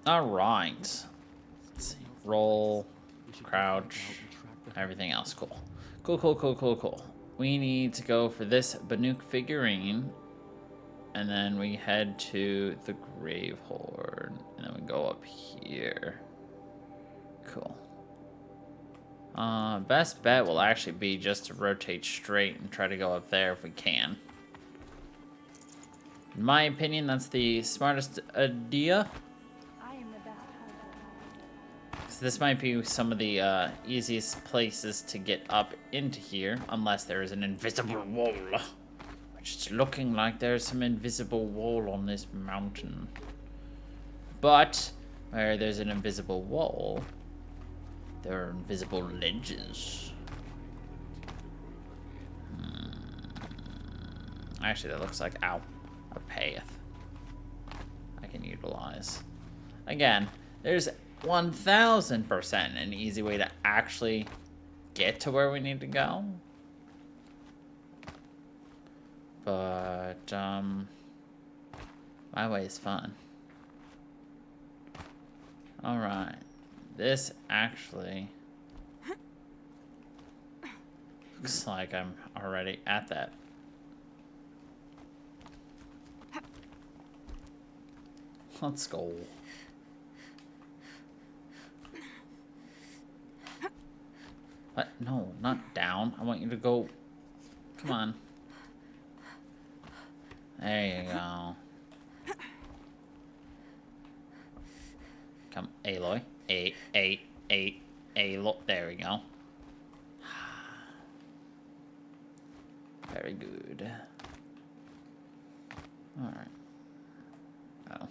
Alright. Let's see. Roll, crouch, everything else. Cool. Cool. We need to go for this Banuk figurine. And then we head to the Grave Horde. And then we go up here. Cool. Best bet will actually be just to rotate straight and try to go up there if we can. In my opinion, that's the smartest idea. So this might be some of the easiest places to get up into here, unless there is an invisible wall. Which is looking like there's some invisible wall on this mountain. But where there's an invisible wall, there are invisible ledges. Actually, that looks like, ow, a path I can utilize. Again, there's 1000% an easy way to actually get to where we need to go. But, my way is fun. Alright. This actually looks like I'm already at that. Let's go. What? No, not down. I want you to go. Come on. There you go. Come, Aloy. Aloy. There we go. Very good. Alright. Oh.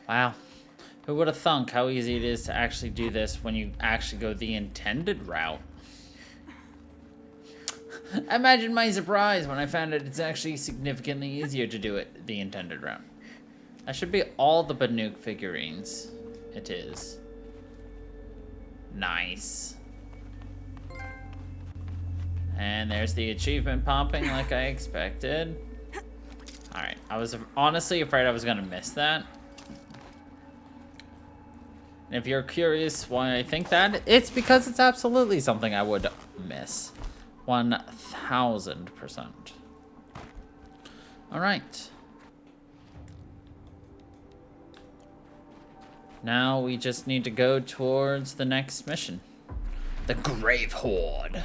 Wow. Who would have thunk how easy it is to actually do this when you actually go the intended route? Imagine my surprise when I found out it's actually significantly easier to do it the intended route. That should be all the Banuk figurines. It is. Nice. And there's the achievement popping like I expected. Alright, I was honestly afraid I was gonna miss that. And if you're curious why I think that, it's because it's absolutely something I would miss. 1000%. Alright. Now we just need to go towards the next mission. The Grave Horde.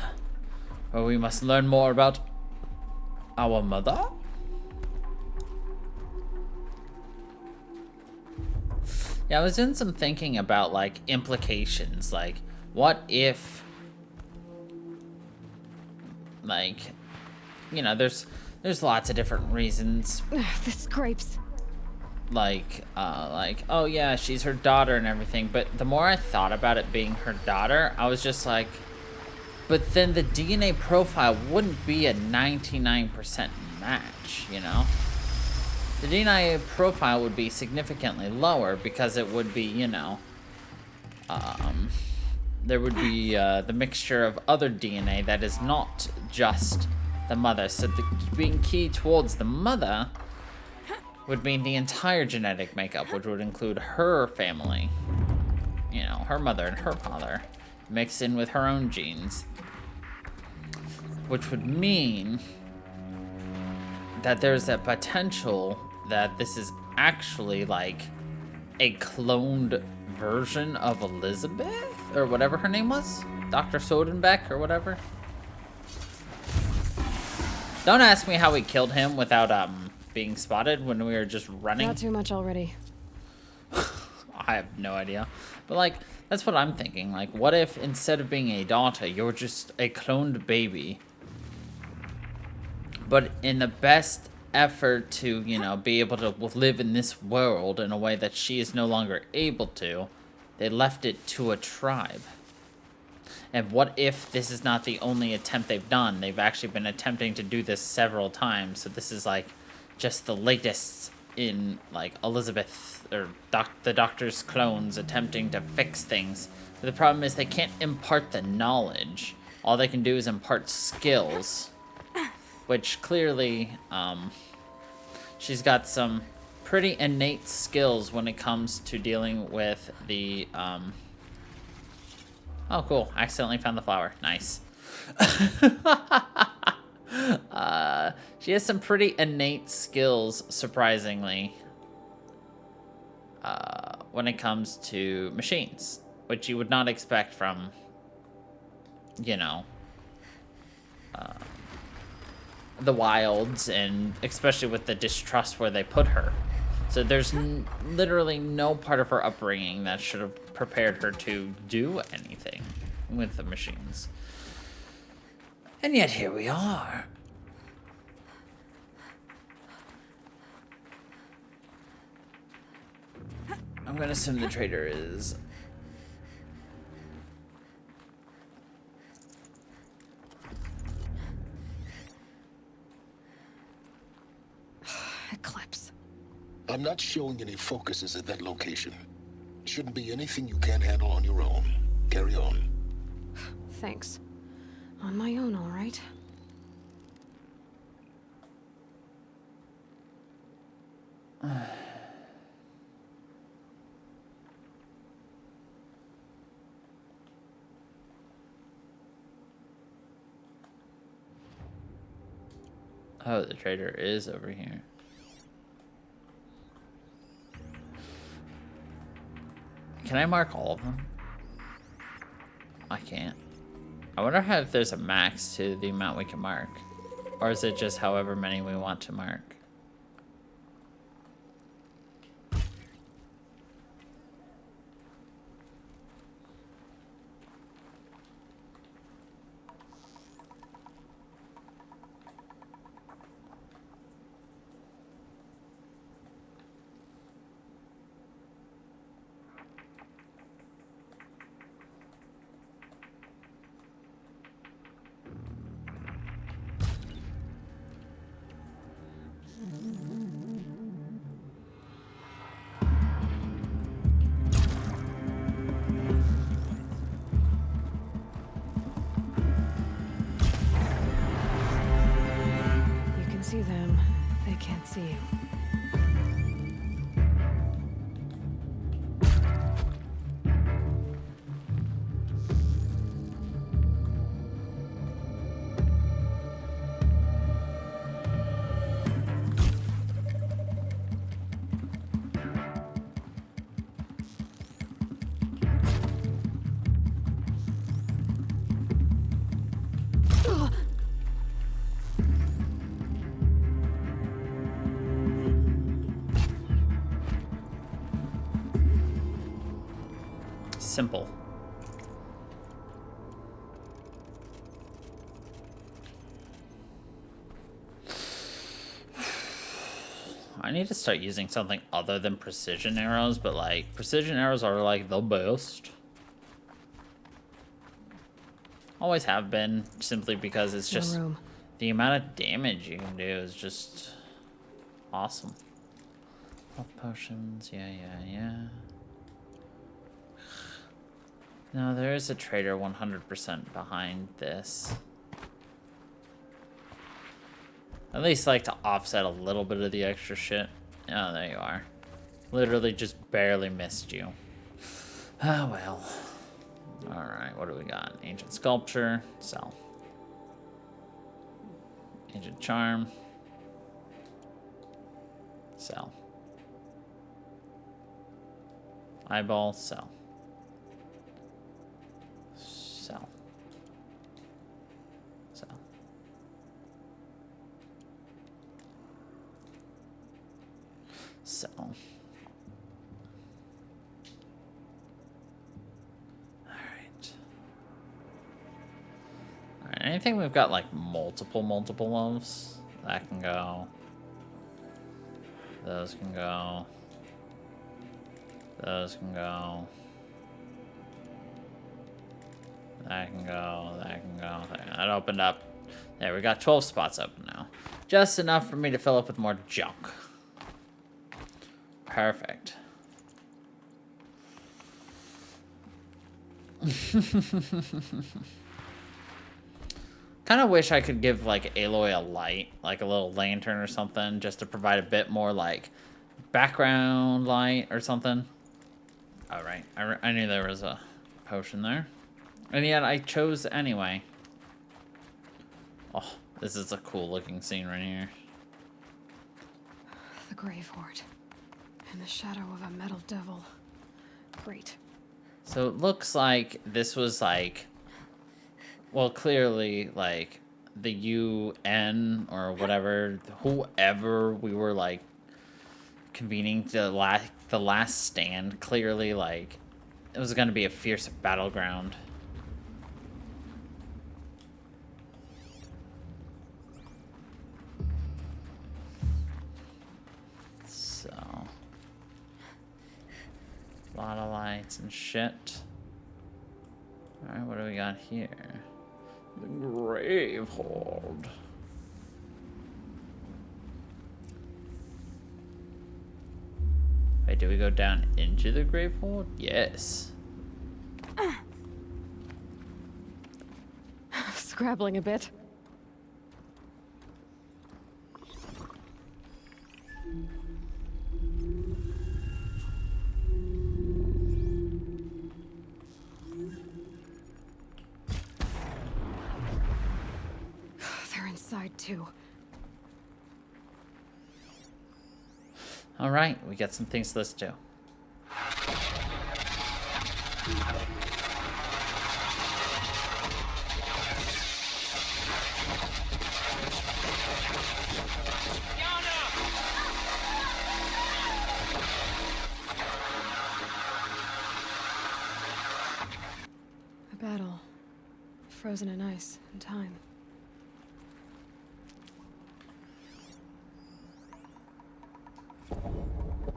Where we must learn more about our mother? Yeah, I was doing some thinking about, like, implications. Like, what if... Like, you know, there's lots of different reasons. The scrapes. Like, oh yeah, she's her daughter and everything. But the more I thought about it being her daughter, I was just like, but then the DNA profile wouldn't be a 99% match, you know? The DNA profile would be significantly lower because it would be, you know, there would be the mixture of other DNA that is not just the mother. So being key towards the mother would mean the entire genetic makeup, which would include her family, you know, her mother and her father, mixed in with her own genes, which would mean that there's a potential that this is actually like a cloned version of Elizabeth, or whatever her name was, Dr. Sodenbeck or whatever. Don't ask me how we killed him without being spotted when we were just running. Not too much already. I have no idea. But like, that's what I'm thinking. Like, what if instead of being a daughter, you're just a cloned baby? But in the best effort to, you know, be able to live in this world in a way that she is no longer able to, they left it to a tribe. And what if this is not the only attempt they've done? They've actually been attempting to do this several times. So this is like just the latest in like Elizabeth or the Doctor's clones attempting to fix things. But the problem is they can't impart the knowledge. all they can do is impart skills, which clearly, she's got some pretty innate skills when it comes to dealing with the, oh, cool. I accidentally found the flower. Nice. She has some pretty innate skills, surprisingly, when it comes to machines, which you would not expect from, you know, the wilds, and especially with the distrust where they put her. So there's literally no part of her upbringing that should have prepared her to do anything with the machines. And yet here we are. I'm gonna assume the trader is... Eclipse. I'm not showing any focuses at that location. Shouldn't be anything you can't handle on your own. Carry on. Thanks. On my own, all right. Oh, the trader is over here. Can I mark all of them? I can't. I wonder if there's a max to the amount we can mark. Or is it just however many we want to mark? You can see them. They can't see you. Simple. I need to start using something other than precision arrows, but like precision arrows are like the best. Always have been, simply because it's No just room. the amount of damage you can do is just awesome. Health potions, yeah. No, there is a trader 100% behind this. At least like to offset a little bit of the extra shit. Oh, there you are. Literally just barely missed you. Oh, well. Alright, what do we got? Ancient Sculpture. Sell. Ancient Charm. Sell. Eyeball. Sell. Sell. Sell. Sell. Alright. Alright, anything we've got like multiple of, that can go. Those can go. Those can go. That can go. That can go. That opened up. There, we got 12 spots open now. Just enough for me to fill up with more junk. Perfect. Kind of wish I could give, like, Aloy a light, like a little lantern or something, just to provide a bit more, like, background light or something. Alright, I knew there was a potion there. And yet I chose anyway. Oh, this is a cool looking scene right here. The Grave Horde. In the shadow of a metal devil. Great. So it looks like this was like, well, clearly like the UN or whatever, whoever we were like convening the last stand, clearly like it was going to be a fierce battleground. So, a lot of lights and shit. Alright, what do we got here? The Grave Horde. Wait, do we go down into the Grave Horde? Yes. Scrabbling a bit. They're inside too. All right, we got some things to listen to. A battle. Frozen in ice and time.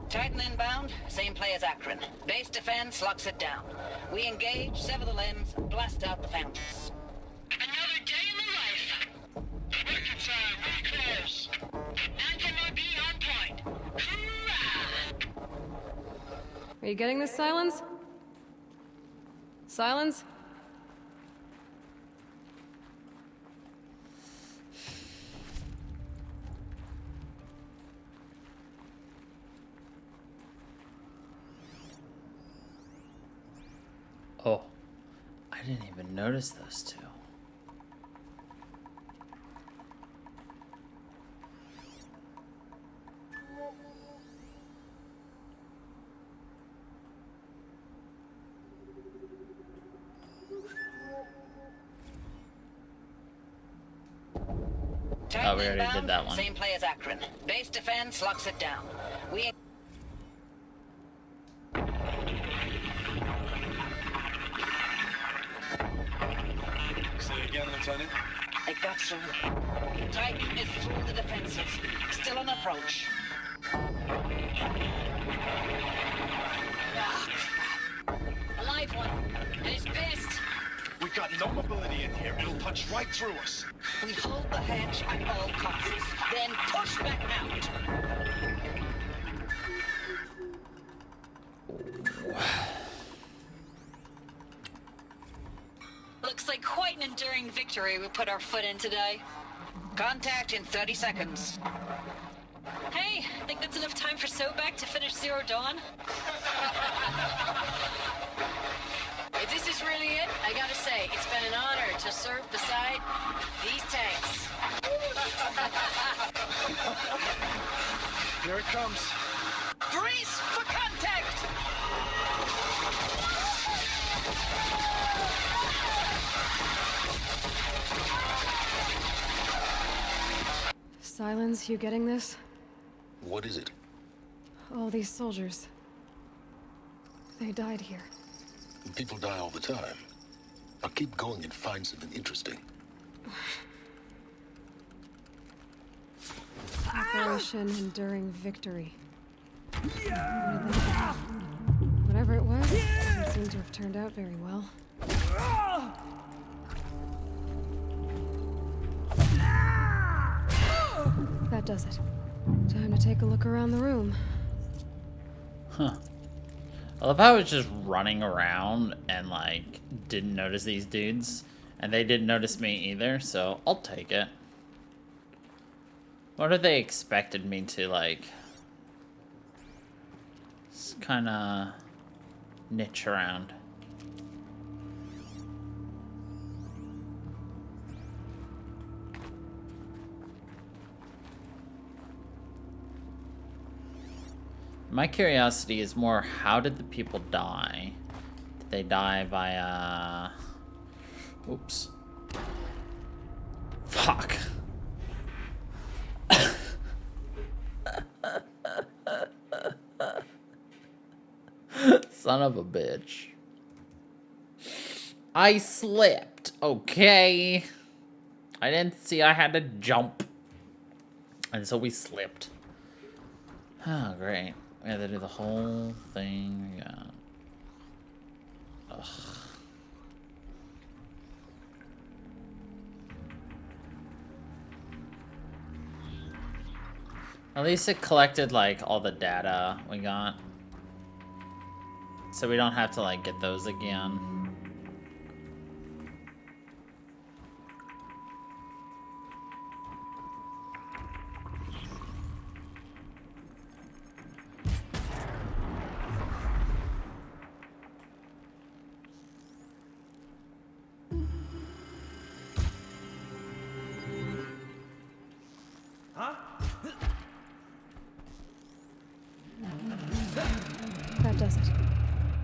Titan inbound, same play as Akron. Base defense locks it down. We engage, sever the limbs, blast out the fountains. Another day in the life. Reconcile, really close. Anthem RP on point. Hoorah! Are you getting this, Silence? Silence? Oh, I didn't even notice those two. Titan we already inbound, did that one. Same play as Akron. Base defense locks it down. We Say again, Lieutenant. I got some. Titan is through the defenses. Still on approach. Ah, crap. A live one. And he's pissed. We got no mobility in here. It'll punch right through us. We hold the hedge at all costs. Then push back out. Looks like quite an enduring victory we put our foot in today. Contact in 30 seconds. Hey, think that's enough time for Sobek to finish Zero Dawn? If this is really it, I gotta say, it's been an honor to serve beside these tanks. Here it comes. Brace for contact! Silence, you getting this? What is it? All these soldiers. They died here. People die all the time. Now keep going and find something interesting. Operation Enduring Victory. What did they do? Whatever it was, it seemed to have turned out very well. That does it. Time to take a look around the room. Huh. I love how it's just running around and like didn't notice these dudes, And they didn't notice me either, so I'll take it. What if they expected me to, like, kind of niche around? My curiosity is more, how did the people die? Did they die via... Oops. Fuck. Son of a bitch. I slipped, okay? I didn't see I had to jump. And so we slipped. Oh, great. We had to do the whole thing again. Ugh. At least it collected, like, all the data we got. So we don't have to, like, get those again. That does it.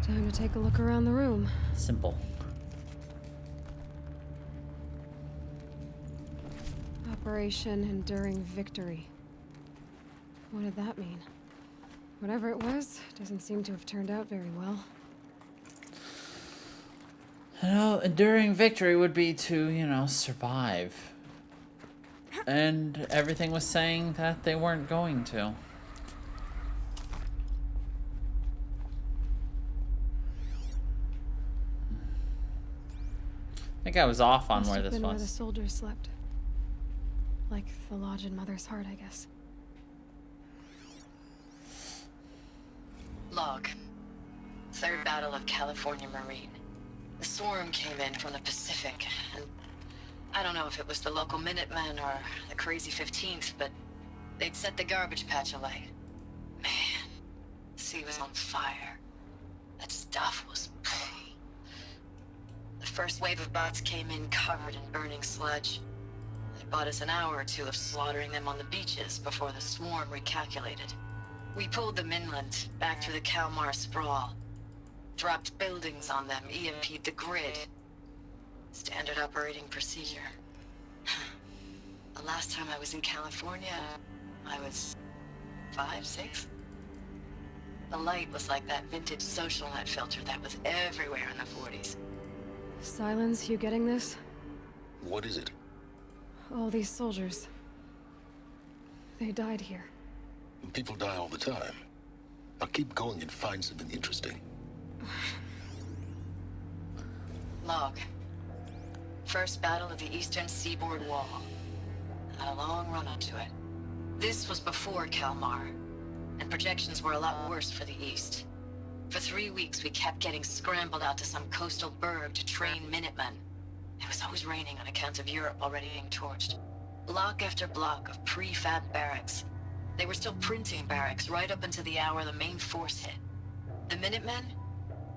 Time to take a look around the room. Simple. Operation Enduring Victory. What did that mean? Whatever it was, doesn't seem to have turned out very well. You know, enduring victory would be to, you know, survive. And everything was saying that they weren't going to. I think I was off on Must where have this been where the was. soldiers slept. Like the lodge in Mother's Heart, I guess. Log. Third Battle of California Marine. The swarm came in from the Pacific, and I don't know if it was the local Minutemen or the crazy 15th, but they'd set the garbage patch alight. Man, the sea was on fire. That stuff was... The first wave of bots came in covered in burning sludge. It bought us an hour or two of slaughtering them on the beaches before the swarm recalculated. We pulled them inland, back through the Kalmar sprawl. Dropped buildings on them, EMP'd the grid. Standard operating procedure. The last time I was in California, I was 5, 6? The light was like that vintage social net filter that was everywhere in the 40s. Silence, you getting this? What is it? All these soldiers. They died here. People die all the time. Now keep going and find something interesting. Log. First battle of the Eastern Seaboard Wall. Had a long run up to it. This was before Kalmar, and projections were a lot worse for the East. For 3 weeks, we kept getting scrambled out to some coastal burg to train Minutemen. It was always raining on account of Europe already being torched. Block after block of prefab barracks. They were still printing barracks right up until the hour the main force hit. The Minutemen?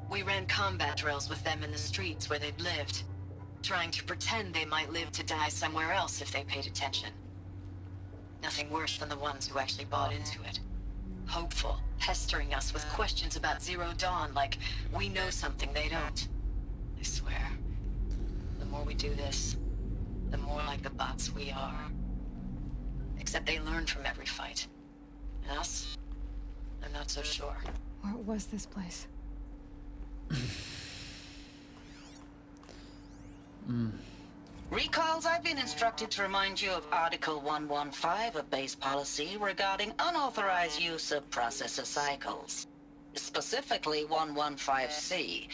We ran combat drills with them in the streets where they'd lived, trying to pretend they might live to die somewhere else if they paid attention. Nothing worse than the ones who actually bought into it. Hopeful, pestering us with questions about Zero Dawn like we know something they don't. I swear, the more we do this, the more like the bots we are. Except they learn from every fight. And us? I'm not so sure. What was this place? Recalls, I've been instructed to remind you of Article 115 of base policy regarding unauthorized use of processor cycles. Specifically 115C.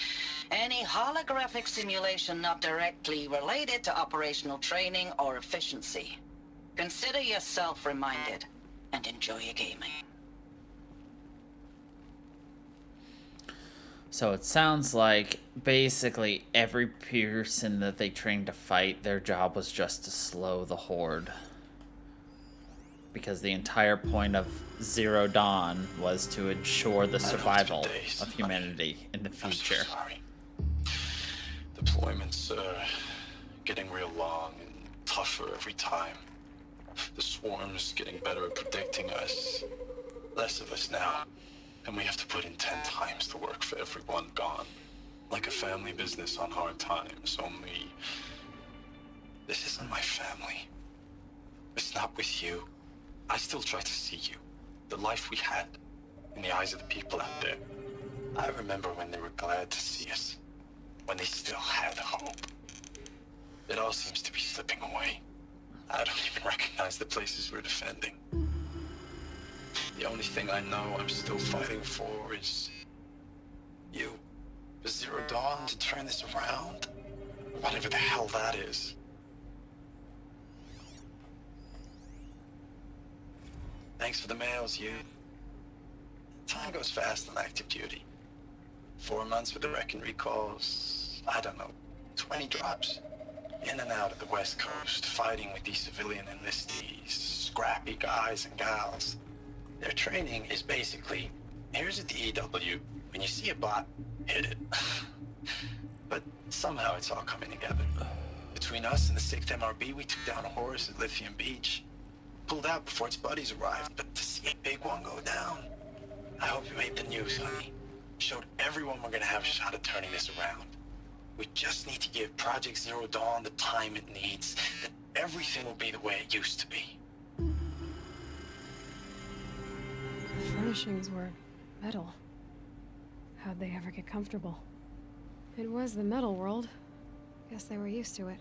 Any holographic simulation not directly related to operational training or efficiency. Consider yourself reminded, and enjoy your gaming. So it sounds like basically every person that they trained to fight, their job was just to slow the Horde. Because the entire point of Zero Dawn was to ensure the survival of humanity in the future. I'm so sorry. Deployments are getting real long and tougher every time. The swarm's getting better at predicting us. Less of us now. And we have to put in 10 times the work for everyone gone. Like a family business on hard times, only... This isn't my family. It's not with you. I still try to see you. The life we had. In the eyes of the people out there. I remember when they were glad to see us. When they still had hope. It all seems to be slipping away. I don't even recognize the places we're defending. The only thing I know I'm still fighting for is... you. The Zero Dawn to turn this around. Whatever the hell that is. Thanks for the mails, you. Time goes fast on active duty. 4 months with the Reckon recalls, I don't know, 20 drops. In and out of the West Coast, fighting with these civilian enlistees, scrappy guys and gals. Their training is basically, here's a DEW, when you see a bot, hit it. But somehow it's all coming together. Between us and the 6th MRB, we took down a horse at Lithium Beach. Pulled out before its buddies arrived, but to see a big one go down, I hope you made the news, honey. Showed everyone we're gonna have a shot at turning this around. We just need to give Project Zero Dawn the time it needs, then everything will be the way it used to be. The furnishings were metal. How'd they ever get comfortable? It was the metal world. Guess they were used to it.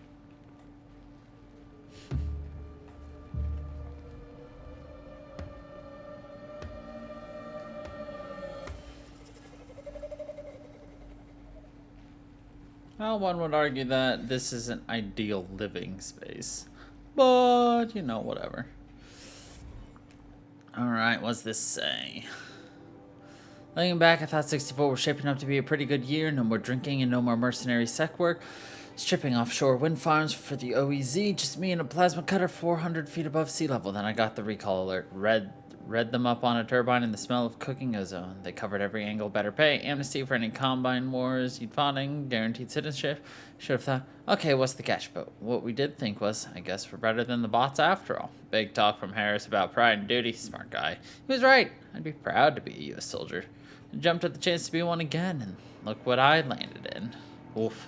Well, one would argue that this is an ideal living space. But, you know, whatever. Alright, what's this say? Looking back, I thought 64 was shaping up to be a pretty good year. No more drinking and no more mercenary sec work. Stripping offshore wind farms for the OEZ. Just me and a plasma cutter 400 feet above sea level. Then I got the recall alert. Read them up on a turbine and the smell of cooking ozone. They covered every angle, better pay, amnesty for any combine wars you'd fought in, guaranteed citizenship. Should have thought, okay, what's the catch? But what we did think was, I guess we're better than the bots after all. Big talk from Harris about pride and duty. Smart guy. He was right. I'd be proud to be a U.S. soldier. I jumped at the chance to be one again, and look what I landed in. Oof.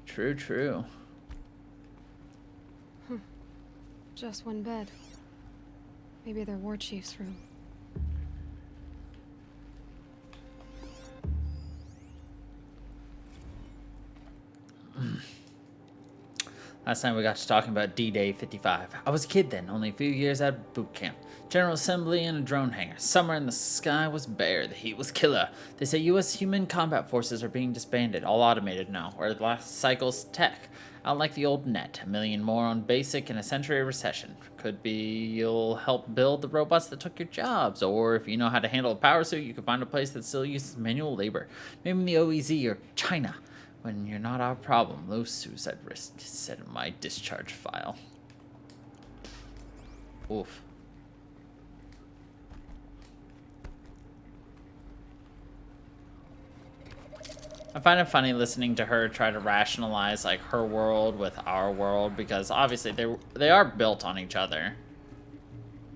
True, true. Just one bed. Maybe their war chief's room. Last time we got to talking about D-Day 55. I was a kid then, only a few years out of boot camp. General assembly and a drone hangar. Summer and the sky was bare. The heat was killer. They say U.S. human combat forces are being disbanded, all automated now, or last cycle's tech. Unlike the old net, 1 million more on basic and a century of recession. Could be you'll help build the robots that took your jobs, or if you know how to handle a power suit, you can find a place that still uses manual labor. Maybe in the OEZ or China. When you're not our problem, low suicide risk is set in my discharge file. Oof. I find it funny listening to her try to rationalize like her world with our world, because obviously they are built on each other.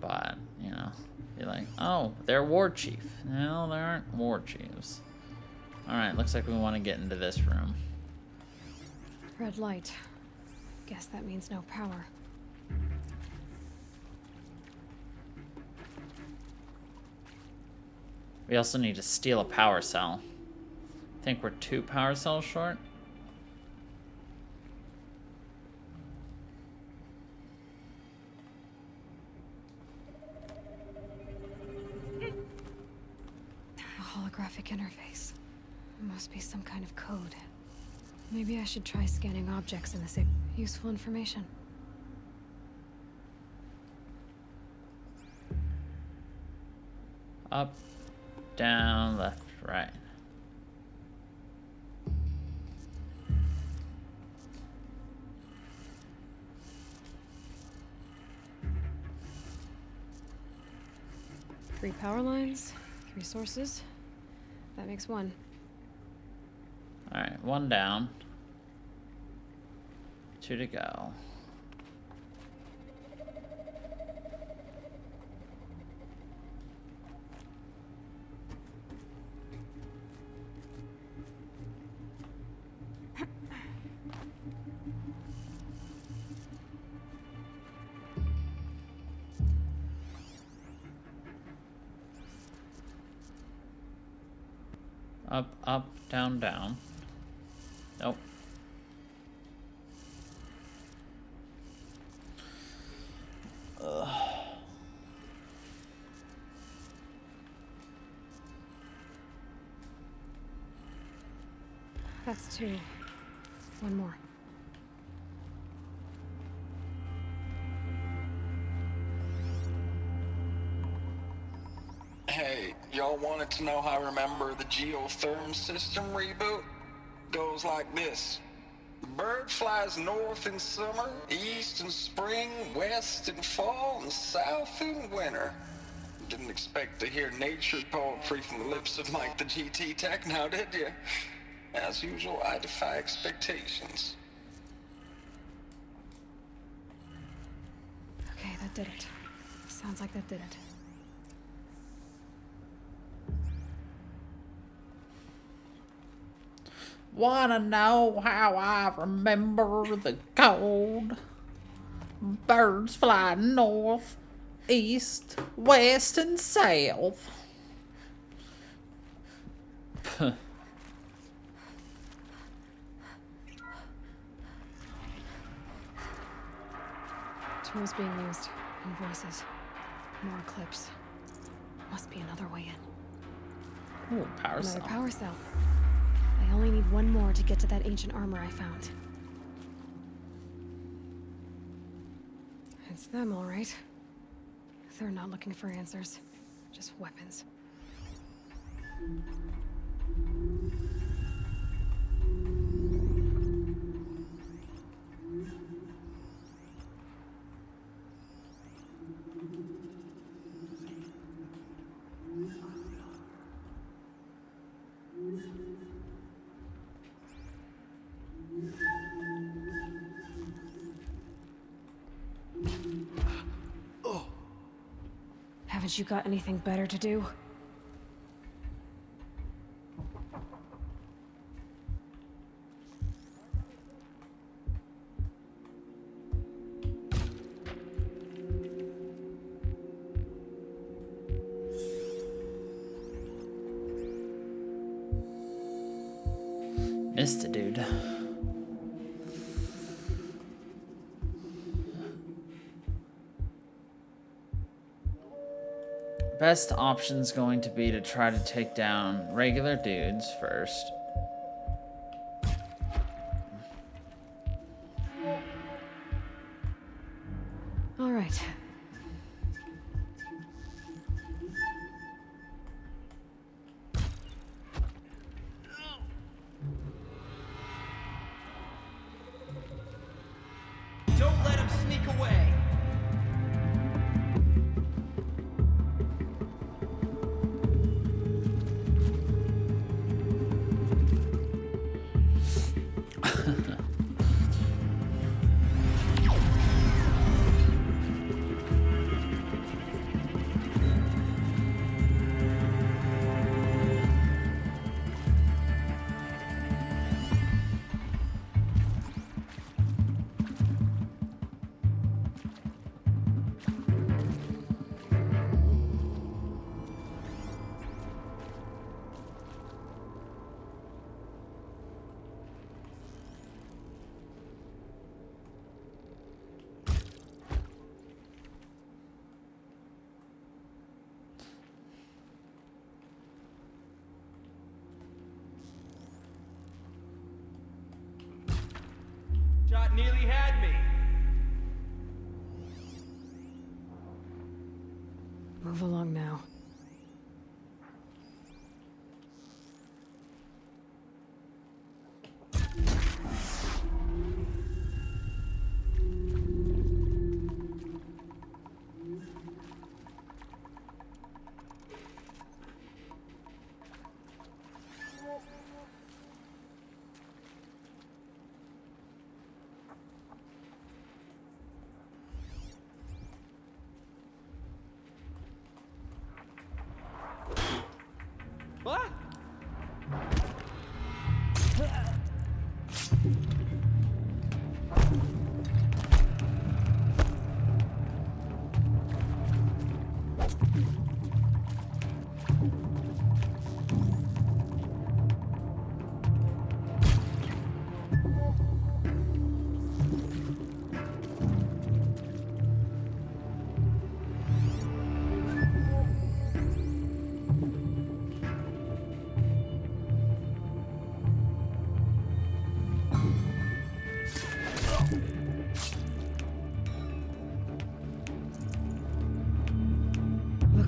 But, you know, you're like, oh, they're war chief. No, they aren't war chiefs. Alright, looks like we want to get into this room. Red light. Guess that means no power. We also need to steal a power cell. I think we're 2 power cells short. A holographic interface. Must be some kind of code. Maybe I should try scanning objects in this useful information. Up, down, left, right. Three power lines, 3 sources. That makes 1. Alright, 1 down. 2 to go. Up, up, down, down. Nope. That's 2. 1 more. Hey, y'all wanted to know how I remember the geotherm system reboot? Goes like this. The bird flies north in summer, east in spring, west in fall, and south in winter. Didn't expect to hear nature poetry from the lips of Mike the GT Tech now, did you? As usual, I defy expectations. Okay, that did it. Sounds like that did it. Wanna know how I remember the cold? Birds fly north, east, west, and south. Tools being used, and voices. More Eclipse. Must be another way in. Ooh, power Another cell. power cell. I only need 1 more to get to that ancient armor I found. It's them, all right. They're not looking for answers, just weapons. Haven't you got anything better to do? Missed it, dude. Best option's going to be to try to take down regular dudes first. All right. Don't let him sneak away. Shot nearly had me. Move along now.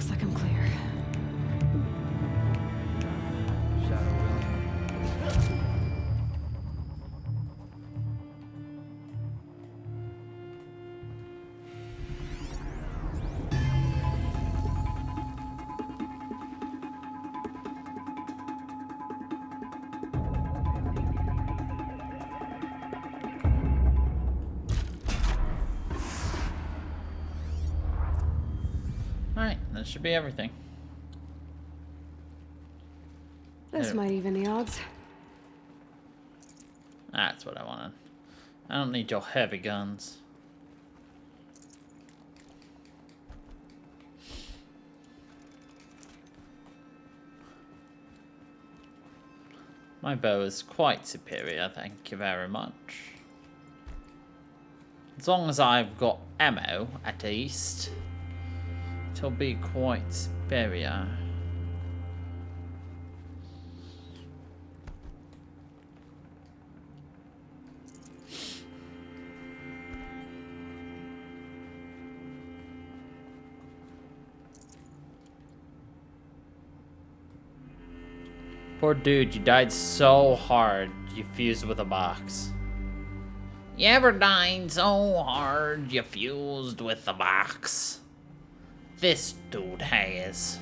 Looks like I'm clear. Shadow William. Alright, that should be everything. This might even the odds. That's what I wanted. I don't need your heavy guns. My bow is quite superior, thank you very much. As long as I've got ammo, at least, it'll be quite superior. Poor dude, you died so hard, you fused with a box. You ever died so hard, you fused with the box? This dude has.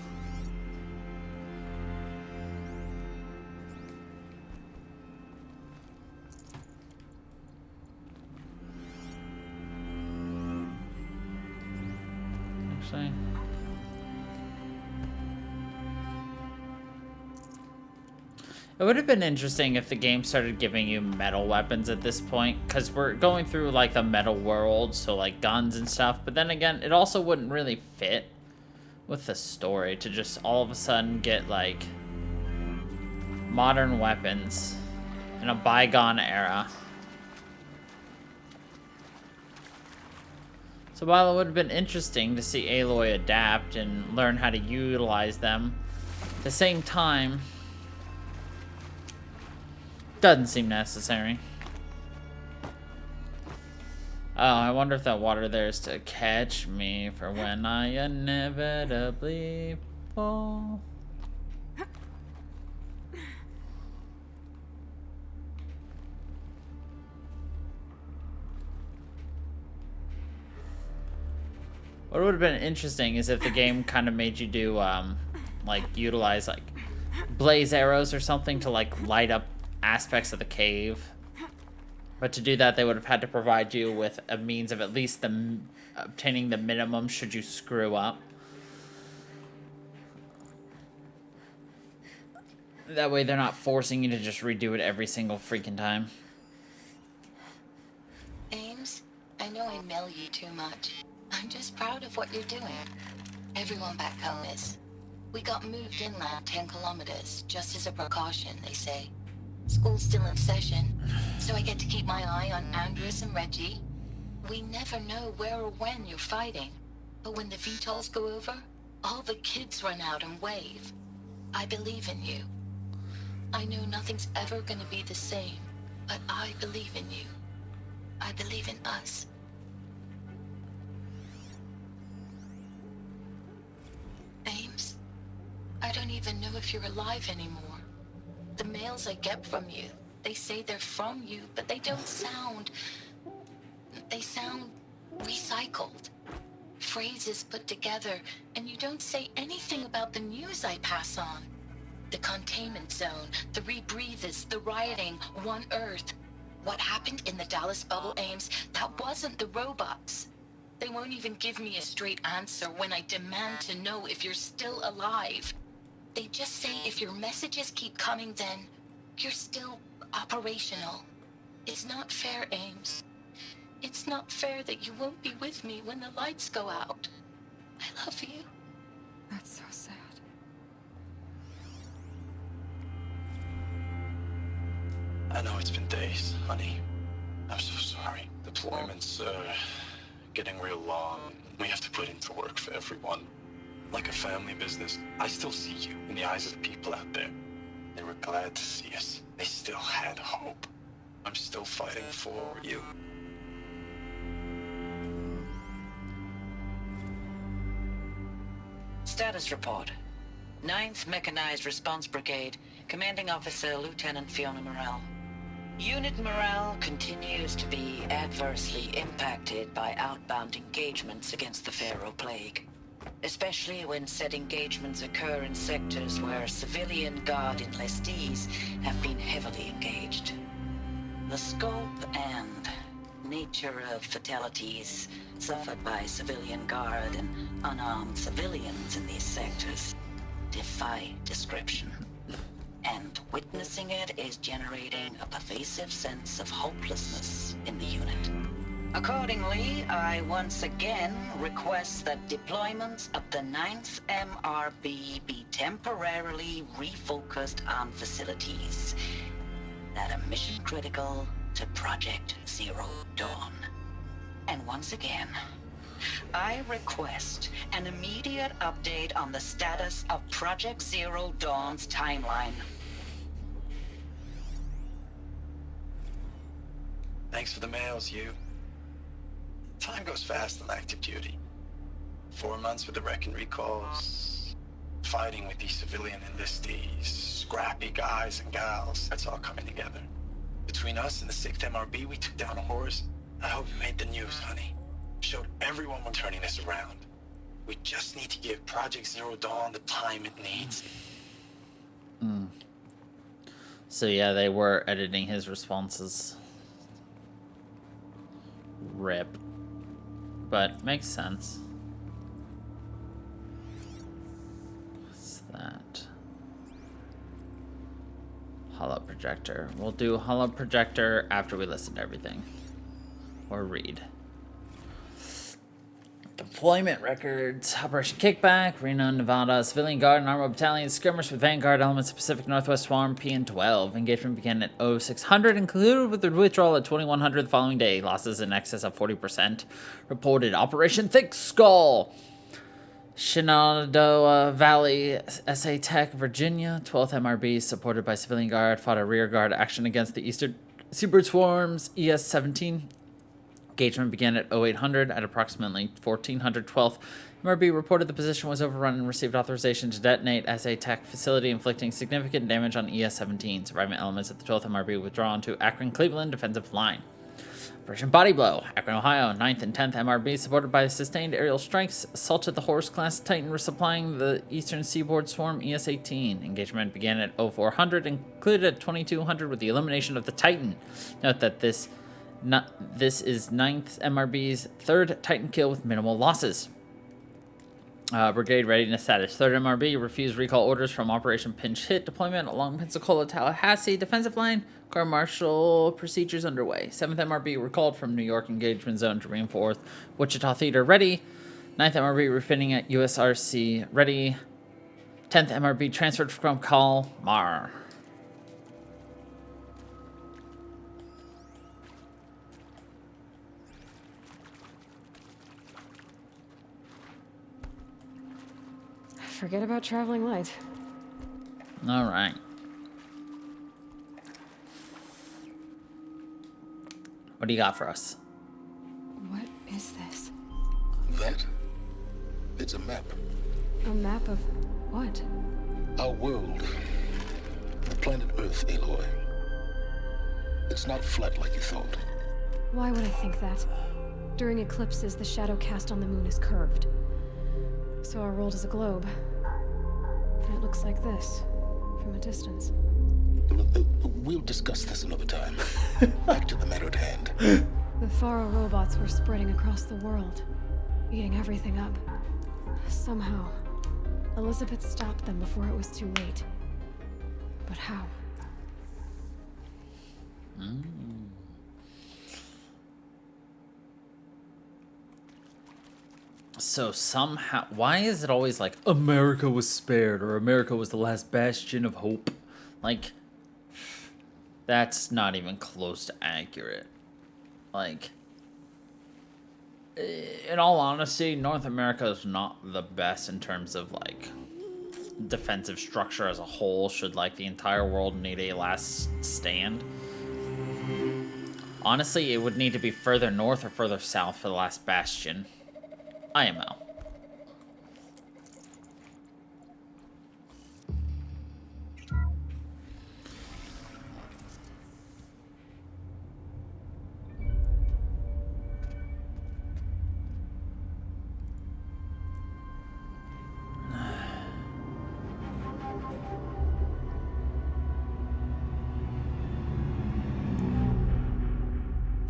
Actually, it would have been interesting if the game started giving you metal weapons at this point, because we're going through like the metal world, so like guns and stuff, but then again, it also wouldn't really fit with the story to just all of a sudden get like modern weapons in a bygone era. So while it would have been interesting to see Aloy adapt and learn how to utilize them, at the same time, doesn't seem necessary. Oh, I wonder if that water there is to catch me for when I inevitably fall. What would have been interesting is if the game kind of made you do, like, utilize, like, blaze arrows or something to, like, light up aspects of the cave. But to do that, they would have had to provide you with a means of at least obtaining the minimum should you screw up. That way they're not forcing you to just redo it every single freaking time. Ames, I know I mail you too much. I'm just proud of what you're doing. Everyone back home is. We got moved inland 10 kilometers, just as a precaution, they say. School's still in session, so I get to keep my eye on Andres and Reggie. We never know where or when you're fighting, but when the VTOLs go over, all the kids run out and wave. I believe in you. I know nothing's ever gonna be the same, but I believe in you. I believe in us. Ames, I don't even know if you're alive anymore. The mails I get from you, they say they're from you, but they don't sound... They sound recycled. Phrases put together, and you don't say anything about the news I pass on. The containment zone, the rebreathers, the rioting, One Earth. What happened in the Dallas bubble, Ames, that wasn't the robots. They won't even give me a straight answer when I demand to know if you're still alive. They just say if your messages keep coming, then you're still operational. It's not fair, Ames. It's not fair that you won't be with me when the lights go out. I love you. That's so sad. I know it's been days, honey. I'm so sorry. Deployments are getting real long. We have to put into work for everyone. Like a family business. I still see you in the eyes of the people out there. They were glad to see us. They still had hope. I'm still fighting for you. Status report. 9th Mechanized Response Brigade, Commanding Officer Lieutenant Fiona Morrell. Unit morale continues to be adversely impacted by outbound engagements against the Pharaoh Plague, especially when said engagements occur in sectors where civilian guard enlistees have been heavily engaged. The scope and nature of fatalities suffered by civilian guard and unarmed civilians in these sectors defy description. And witnessing it is generating a pervasive sense of hopelessness in the unit. Accordingly, I once again request that deployments of the 9th MRB be temporarily refocused on facilities that are mission critical to Project Zero Dawn. And once again, I request an immediate update on the status of Project Zero Dawn's timeline. Thanks for the mails, you. Time goes fast on active duty. 4 months with the wreck and recalls, fighting with these civilian enlistees, scrappy guys and gals. That's all coming together. Between us and the 6th MRB, we took down a horse. I hope you made the news, honey. Showed everyone we're turning this around. We just need to give Project Zero Dawn the time it needs. So yeah, they were editing his responses. Rip. But makes sense. What's that? Hollow projector. We'll do hollow projector after we listen to everything. Or read. Deployment records. Operation Kickback, Reno, Nevada. Civilian Guard and Armored Battalion skirmish with Vanguard elements of Pacific Northwest Swarm PN-12. Engagement began at 0600 and concluded with the withdrawal at 2100 the following day. Losses in excess of 40%. Reported Operation Thick Skull. Shenandoah Valley, SA Tech, Virginia. 12th MRB, supported by Civilian Guard, fought a rear guard action against the Eastern Seabird Swarms ES-17. Engagement began at 0800 at approximately 1400. 12th MRB reported the position was overrun and received authorization to detonate SA Tech facility, inflicting significant damage on ES-17. Surviving elements of the 12th MRB withdrawn to Akron-Cleveland defensive line. Operation Body Blow. Akron, Ohio. 9th and 10th MRB, supported by sustained aerial strikes, assaulted the Horse-class Titan, resupplying the Eastern Seaboard Swarm ES-18. Engagement began at 0400 and concluded at 2200 with the elimination of the Titan. Note that this is 9th MRB's third Titan kill with minimal losses. Brigade readiness status. 3rd MRB refused recall orders from Operation Pinch Hit deployment along Pensacola-Tallahassee defensive line. Car martial procedures underway. 7th MRB recalled from New York engagement zone to reinforce Wichita Theater ready. 9th MRB refitting at USRC ready. 10th MRB transferred from Kalmar. Forget about traveling light. All right. What do you got for us? What is this? That? It's a map. A map of what? Our world. The planet Earth, Aloy. It's not flat like you thought. Why would I think that? During eclipses, the shadow cast on the moon is curved. So our world is a globe. And it looks like this, from a distance. We'll discuss this another time. Back to the matter at hand. The Faro robots were spreading across the world, eating everything up. Somehow, Elizabeth stopped them before it was too late. But how? So somehow, why is it always like America was spared or America was the last bastion of hope? Like, that's not even close to accurate. Like, in all honesty, North America is not the best in terms of like defensive structure as a whole. Should like the entire world need a last stand? Honestly, it would need to be further north or further south for the last bastion. IMO.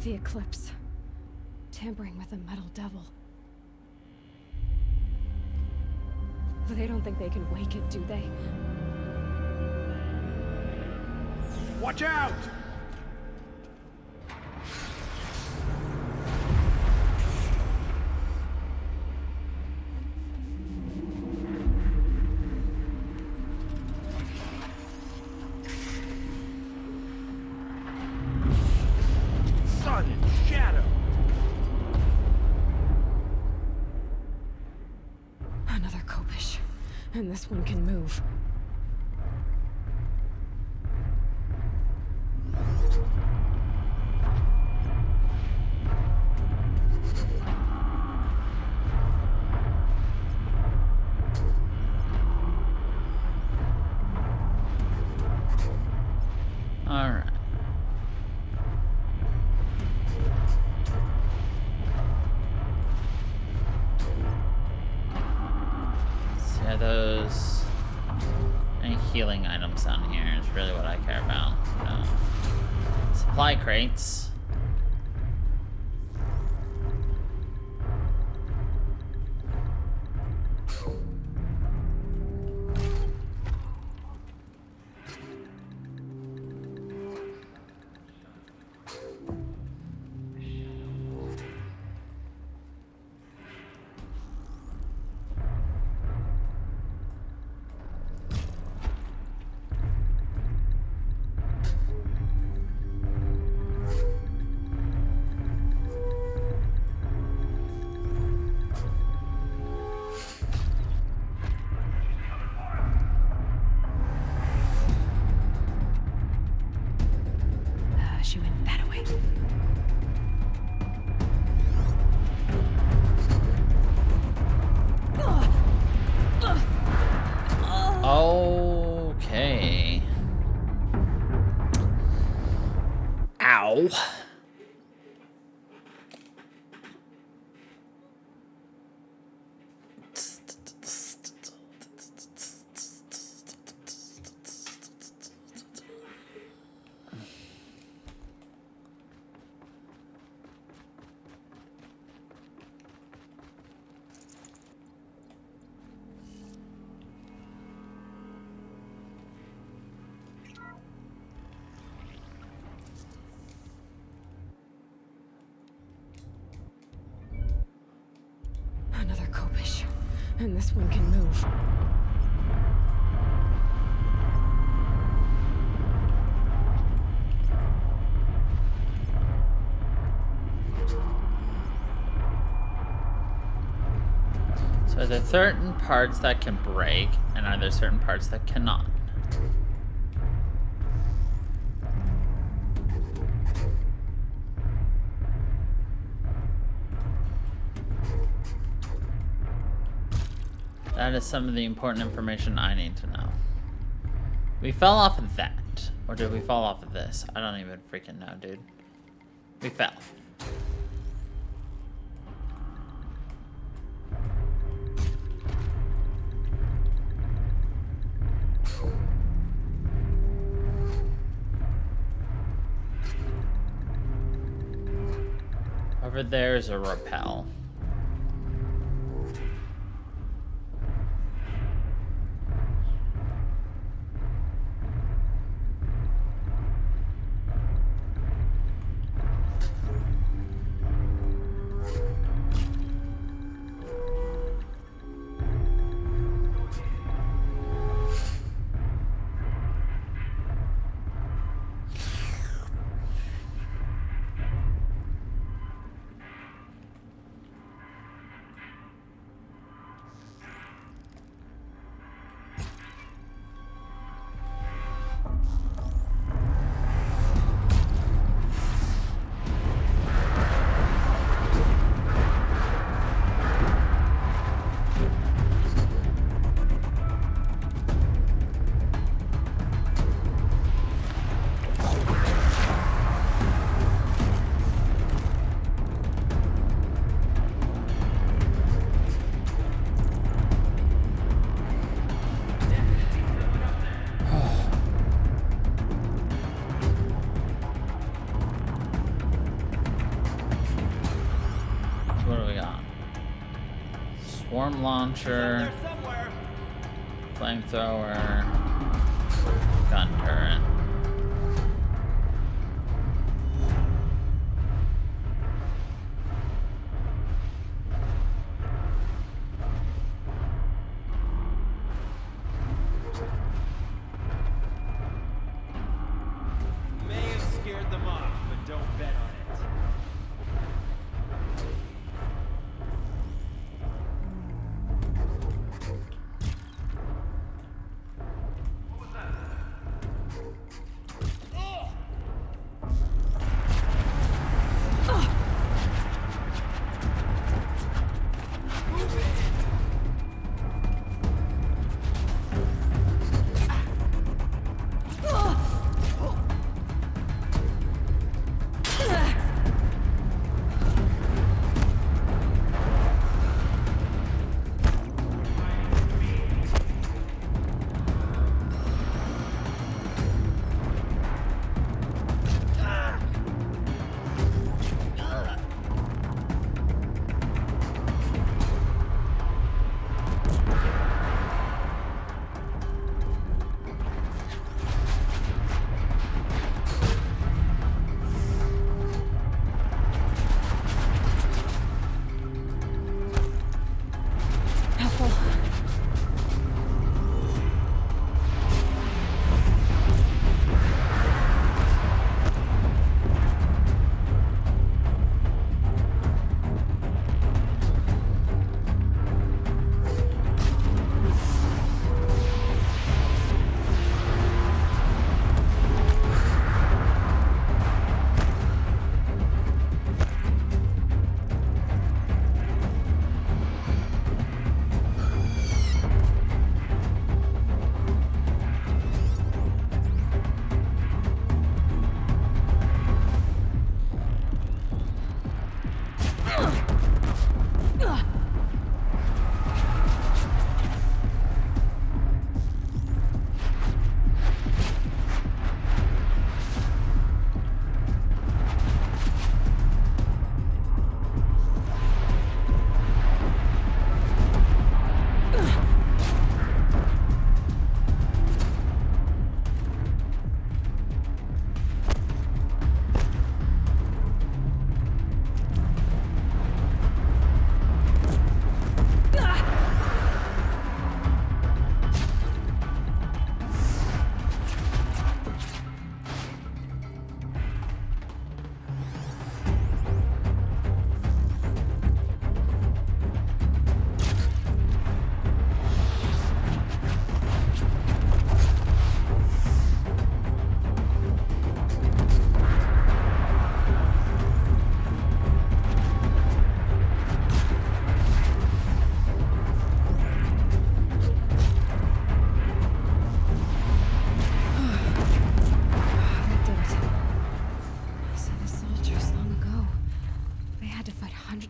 The Eclipse. Tampering with the metal devil. They don't think they can wake it, do they? Watch out! Sun and shadow. Another Kopish. And this one can move. Alright. So are those any healing items down here is really what I care about. Supply crates. She went that way. Okay. Ow. Another Kopish. And this one can move. So are there certain parts that can break, and are there certain parts that cannot? That is some of the important information I need to know. We fell off of that. Or did we fall off of this? I don't even freaking know, dude. We fell. Over there is a rappel. Swarm launcher, flamethrower, gun turret. May have scared them off, but don't bet on it.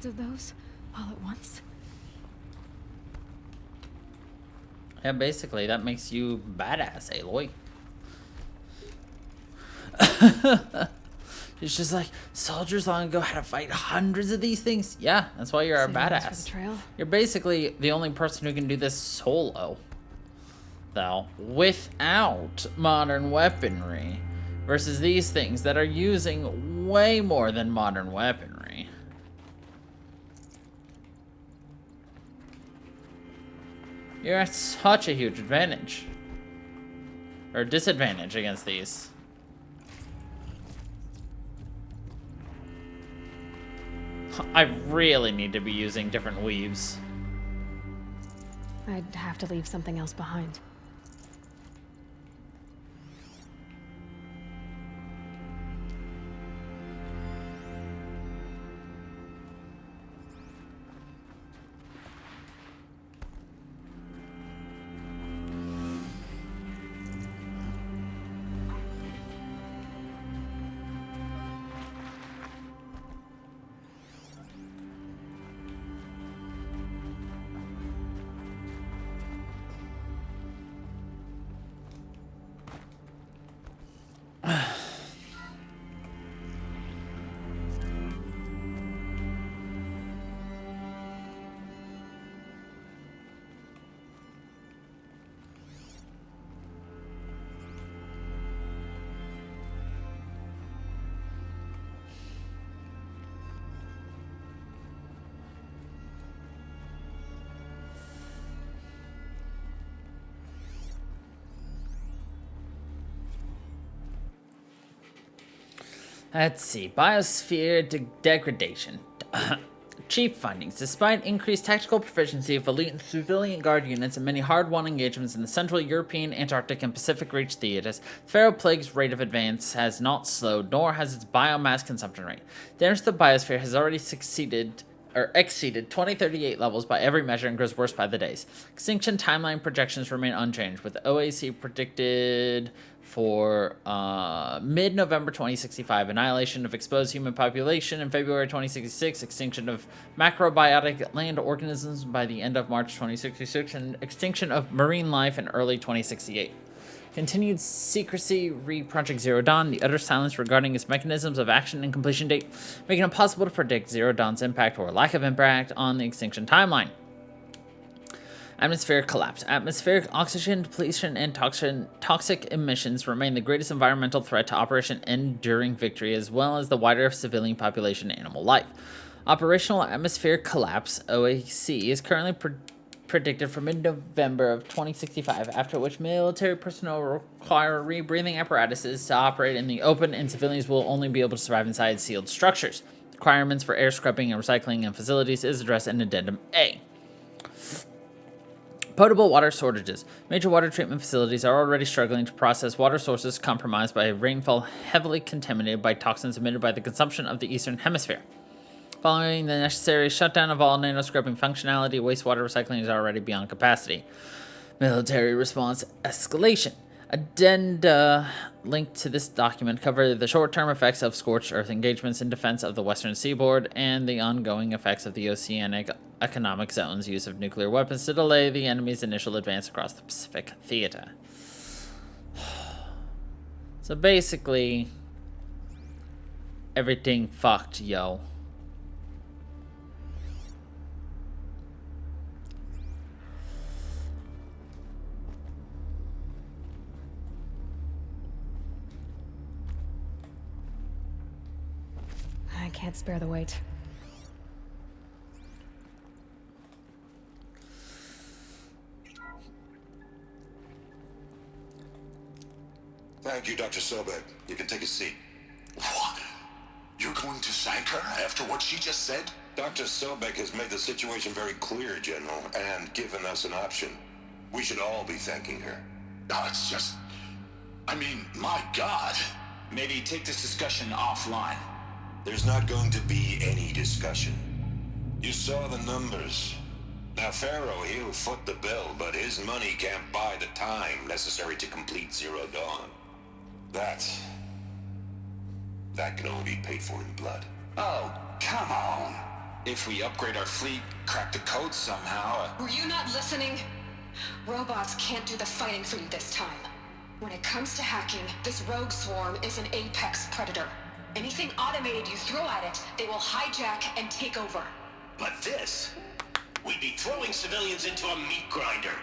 Of those all at once? Yeah, basically, that makes you badass, Aloy. It's just like, soldiers long ago had to fight hundreds of these things. Yeah, that's why you're a Saving us for badass. the trail? You're basically the only person who can do this solo, though, without modern weaponry, versus these things that are using way more than modern weaponry. You're at such a huge advantage. Or disadvantage against these. I really need to be using different weaves. I'd have to leave something else behind. Let's see. Biosphere degradation. Chief findings. Despite increased tactical proficiency of elite and civilian guard units and many hard-won engagements in the Central European, Antarctic, and Pacific Reach theaters, Pharaoh Plague's rate of advance has not slowed, nor has its biomass consumption rate. Damage to the biosphere has already exceeded 2038 levels by every measure and grows worse by the days. Extinction timeline projections remain unchanged, with OAC predicted for mid-November 2065, annihilation of exposed human population in February 2066, extinction of macrobiotic land organisms by the end of March 2066, and extinction of marine life in early 2068. Continued secrecy re Project Zero Dawn, the utter silence regarding its mechanisms of action and completion date, making it impossible to predict Zero Dawn's impact or lack of impact on the extinction timeline. Atmospheric collapse. Atmospheric oxygen depletion and toxic emissions remain the greatest environmental threat to Operation Enduring Victory, as well as the wider civilian population and animal life. Operational atmospheric collapse, OAC, is currently predicted for mid-November of 2065, after which military personnel will require rebreathing apparatuses to operate in the open, and civilians will only be able to survive inside sealed structures. Requirements for air scrubbing and recycling in facilities is addressed in Addendum A. Potable water shortages. Major water treatment facilities are already struggling to process water sources compromised by rainfall heavily contaminated by toxins emitted by the consumption of the Eastern Hemisphere. Following the necessary shutdown of all nano-scrubbing functionality, wastewater recycling is already beyond capacity. Military response escalation. Addenda linked to this document cover the short-term effects of scorched earth engagements in defense of the western seaboard and the ongoing effects of the Oceanic Economic Zone's use of nuclear weapons to delay the enemy's initial advance across the Pacific theater. So basically, everything fucked, yo. I can't spare the weight. Thank you, Dr. Sobek. You can take a seat. What? You're going to thank her after what she just said? Dr. Sobek has made the situation very clear, General, and given us an option. We should all be thanking her. No, it's just... I mean, my God. Maybe take this discussion offline. There's not going to be any discussion. You saw the numbers. Now, Pharaoh, he'll foot the bill, but his money can't buy the time necessary to complete Zero Dawn. That can only be paid for in blood. Oh, come on. If we upgrade our fleet, crack the code somehow... Were you not listening? Robots can't do the fighting for you this time. When it comes to hacking, this rogue swarm is an apex predator. Anything automated you throw at it, they will hijack and take over. But this... we'd be throwing civilians into a meat grinder.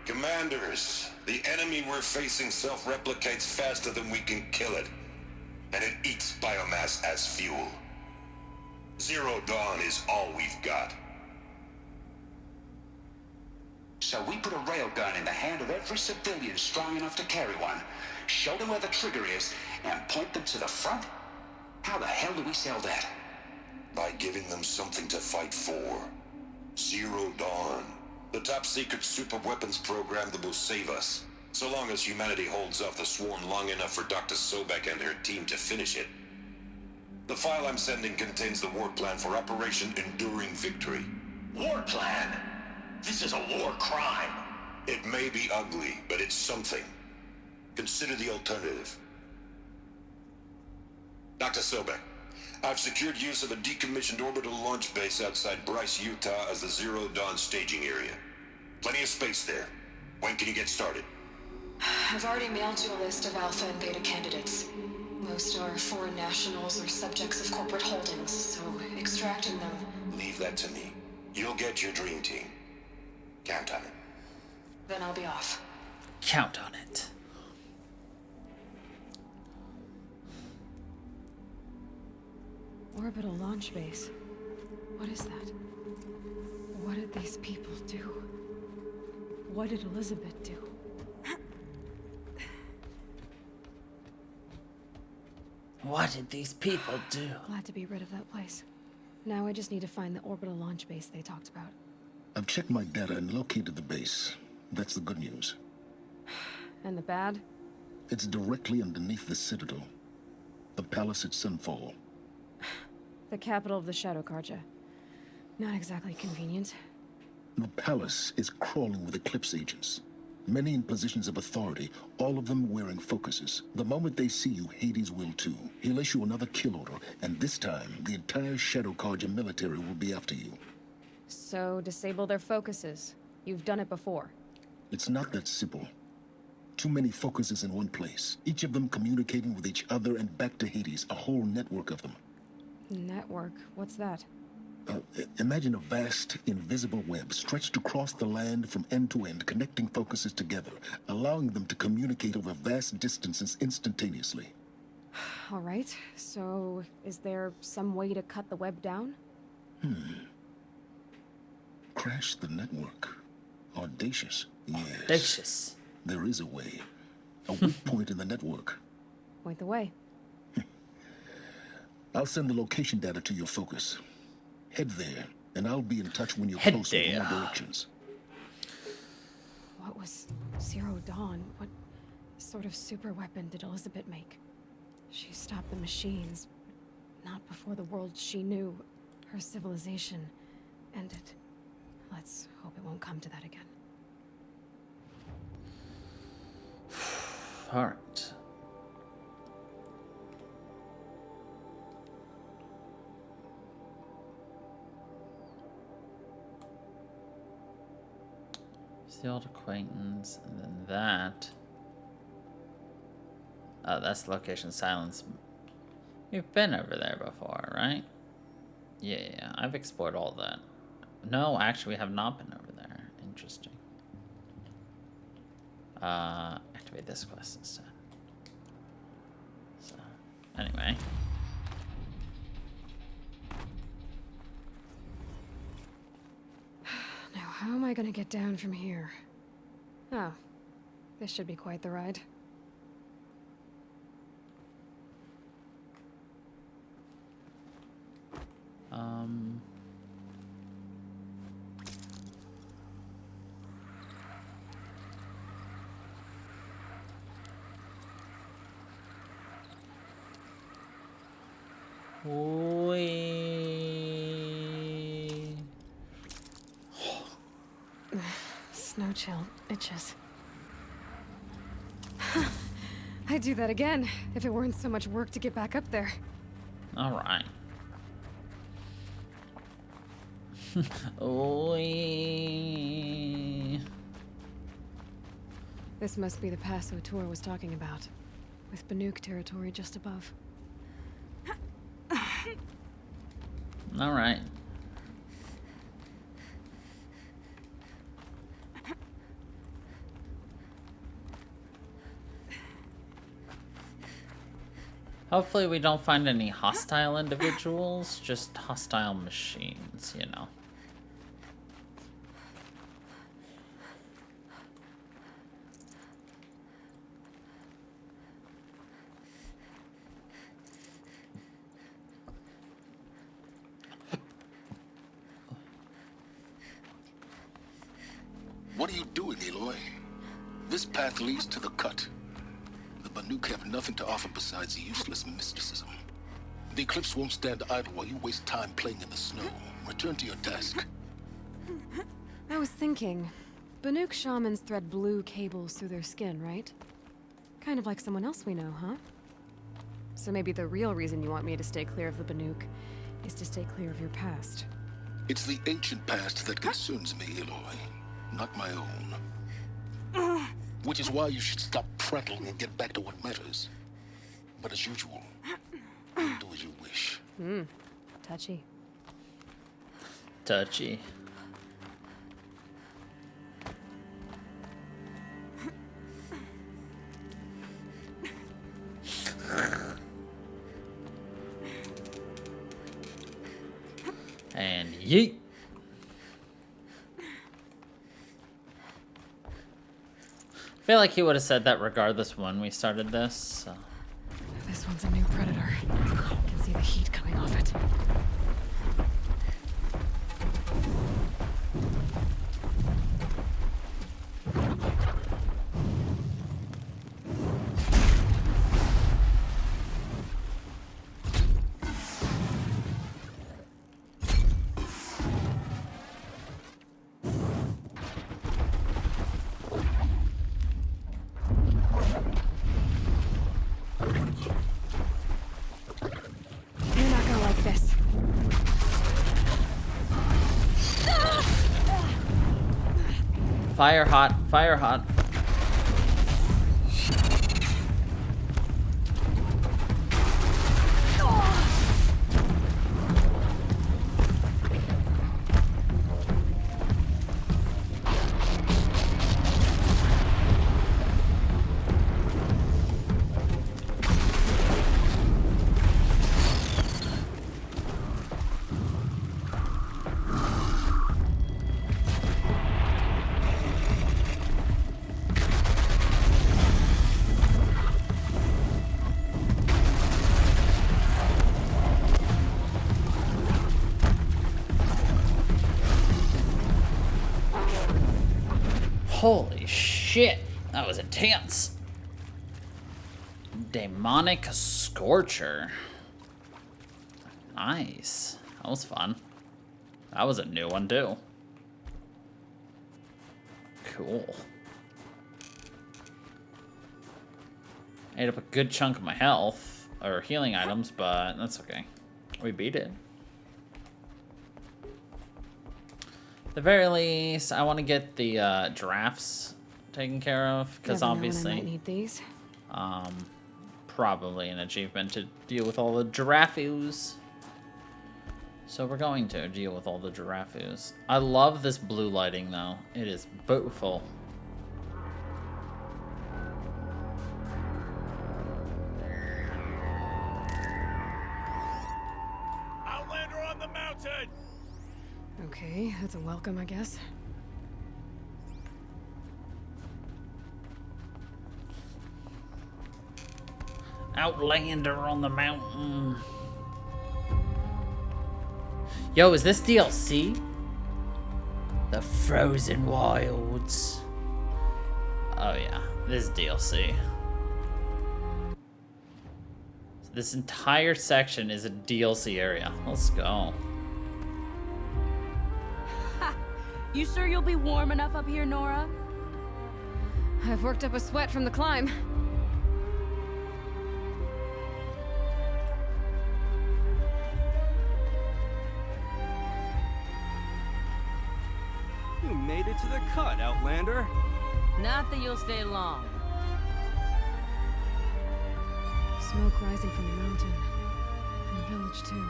Commanders, the enemy we're facing self-replicates faster than we can kill it. And it eats biomass as fuel. Zero Dawn is all we've got. So we put a railgun in the hand of every civilian strong enough to carry one, show them where the trigger is, and point them to the front? How the hell do we sell that? By giving them something to fight for. Zero Dawn. The top-secret super-weapons program that will save us. So long as humanity holds off the swarm long enough for Dr. Sobek and her team to finish it. The file I'm sending contains the war plan for Operation Enduring Victory. War plan? This is a war crime. It may be ugly, but it's something. Consider the alternative. Dr. Sobek, I've secured use of a decommissioned orbital launch base outside Bryce, Utah as the Zero Dawn staging area. Plenty of space there. When can you get started? I've already mailed you a list of alpha and beta candidates. Most are foreign nationals or subjects of corporate holdings, so extracting them... Leave that to me. You'll get your dream team. Count on it. Then I'll be off. Count on it. Orbital launch base. What is that? What did these people do? What did Elizabeth do? What did these people do? Glad to be rid of that place. Now I just need to find the orbital launch base they talked about. I've checked my data and located the base. That's the good news. And the bad? It's directly underneath the Citadel. The palace at Sunfall. The capital of the Shadow Carja. Not exactly convenient. The palace is crawling with Eclipse agents. Many in positions of authority, all of them wearing focuses. The moment they see you, Hades will too. He'll issue another kill order, and this time, the entire Shadow Carja military will be after you. So, disable their focuses. You've done it before. It's not that simple. Too many focuses in one place, each of them communicating with each other and back to Hades, a whole network of them. Network? What's that? Imagine a vast, invisible web stretched across the land from end to end, connecting focuses together, allowing them to communicate over vast distances instantaneously. All right, so is there some way to cut the web down? Crash the network. Audacious. Yes. Audacious. There is a way. A weak point in the network. Point the way. I'll send the location data to your focus. Head there, and I'll be in touch when you're Head close there. with more directions. What was Zero Dawn? What sort of super weapon did Elizabeth make? She stopped the machines, but not before the world she knew, her civilization, ended. Let's hope it won't come to that again. Alright. It's the old acquaintance, and then that. Oh, that's the location silence. We've been over there before, right? Yeah, I've explored all that. No, actually, we have not been over there. Interesting. Activate this quest instead. So, anyway. Now, how am I gonna get down from here? Oh, this should be quite the ride. Wee. Snow chill itches. I'd do that again if it weren't so much work to get back up there. All right. Wee. This must be the pass O'Toole was talking about, with Banuk territory just above. All right. Hopefully we don't find any hostile individuals, just hostile machines, you know. What are you doing, Aloy? This path leads to the cut. The Banuk have nothing to offer besides useless mysticism. The Eclipse won't stand idle while you waste time playing in the snow. Return to your task. I was thinking, Banuk shamans thread blue cables through their skin, right? Kind of like someone else we know, huh? So maybe the real reason you want me to stay clear of the Banuk is to stay clear of your past. It's the ancient past that concerns me, Aloy, not my own. Which is why you should stop prattling and get back to what matters. But as usual, you do as you wish. Touchy. Touchy. And yeet. I feel like he would have said that regardless when we started this. So. This one's a new predator. Fire hot, fire hot. Holy shit, that was intense. Demonic Scorcher. Nice. That was fun. That was a new one too. Cool. Ate up a good chunk of my health, or healing items, but that's okay. We beat it. At the very least, I want to get the giraffes taken care of, because obviously, I might need these. Probably an achievement to deal with all the giraffes. So we're going to deal with all the giraffes. I love this blue lighting though. It is beautiful. Outlander on the mountain! Okay, that's a welcome, I guess. Outlander on the mountain. Yo, is this DLC? The Frozen Wilds. Oh yeah, this is DLC. So this entire section is a DLC area. Let's go. You sure you'll be warm enough up here, Nora? I've worked up a sweat from the climb. You made it to the cut, Outlander. Not that you'll stay long. Smoke rising from the mountain. And the village, too.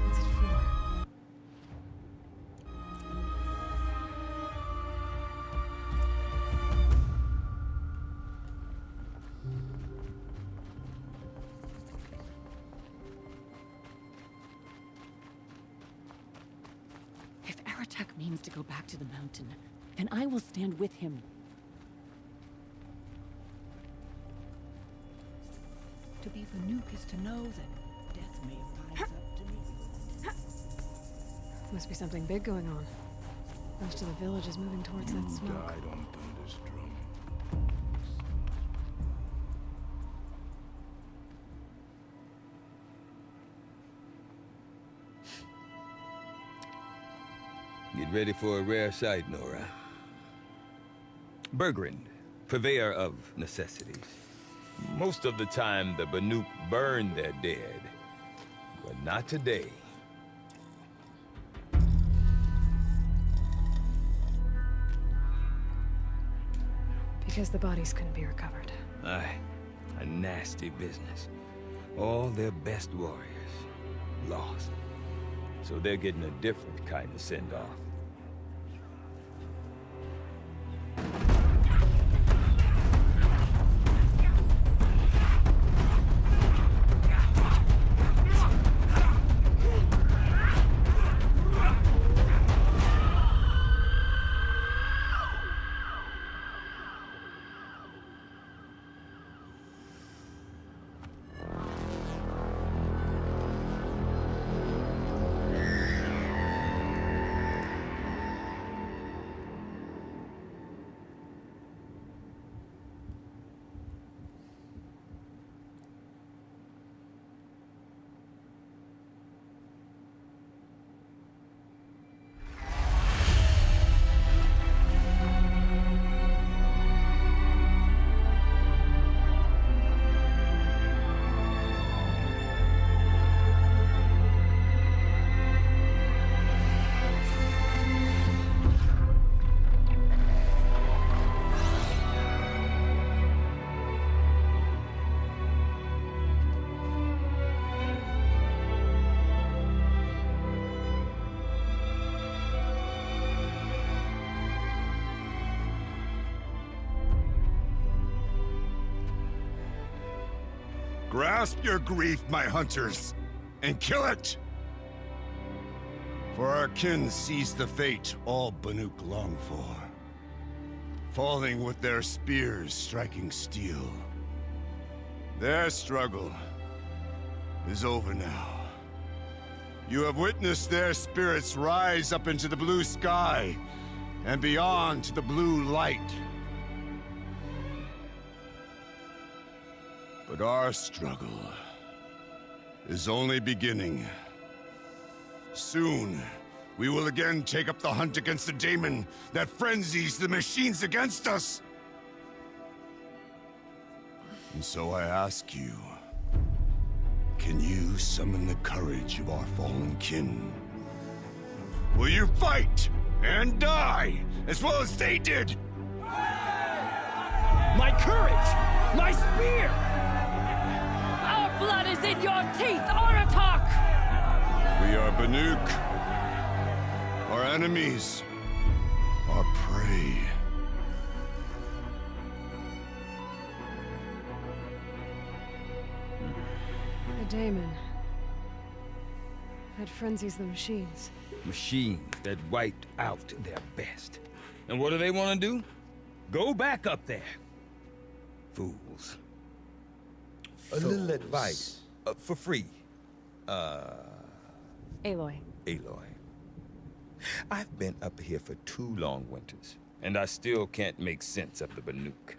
What's it for? If Aratak means to go back to the mountain, then I will stand with him. To be Banuk is to know that death may rise up to meet you. Must be something big going on. Most of the village is moving towards that smoke. Died on Thunder's drum. Get ready for a rare sight, Nora. Bergrand, purveyor of necessities. Most of the time, the Banuk burn their dead, but not today. Because the bodies couldn't be recovered. Aye, a nasty business. All their best warriors lost. So they're getting a different kind of send-off. Grasp your grief, my hunters, and kill it! For our kin sees the fate all Banuk long for. Falling with their spears striking steel. Their struggle is over now. You have witnessed their spirits rise up into the blue sky and beyond to the blue light. But our struggle is only beginning. Soon, we will again take up the hunt against the daemon that frenzies the machines against us. And so I ask you, can you summon the courage of our fallen kin? Will you fight and die as well as they did? My courage! My spear! Our blood is in your teeth, Aratak! We are Banuk. Our enemies. Our prey. A daemon. That frenzies the machines. Machines that wiped out their best. And what do they want to do? Go back up there. Fools. A little advice. For free. Aloy. Aloy. I've been up here for 2 long winters, and I still can't make sense of the Banuk.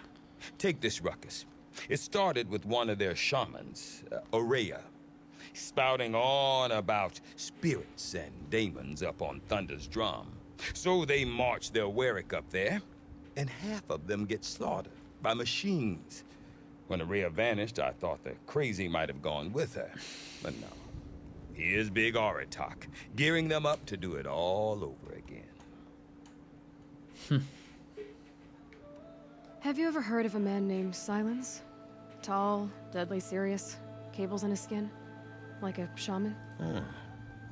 Take this ruckus. It started with one of their shamans, Aurea, spouting on about spirits and daemons up on Thunder's drum. So they march their Warwick up there, and half of them get slaughtered by machines. When Aurea vanished, I thought the crazy might have gone with her, but no. Here's Big Aratak, gearing them up to do it all over again. Have you ever heard of a man named Silence? Tall, deadly serious, cables in his skin? Like a shaman?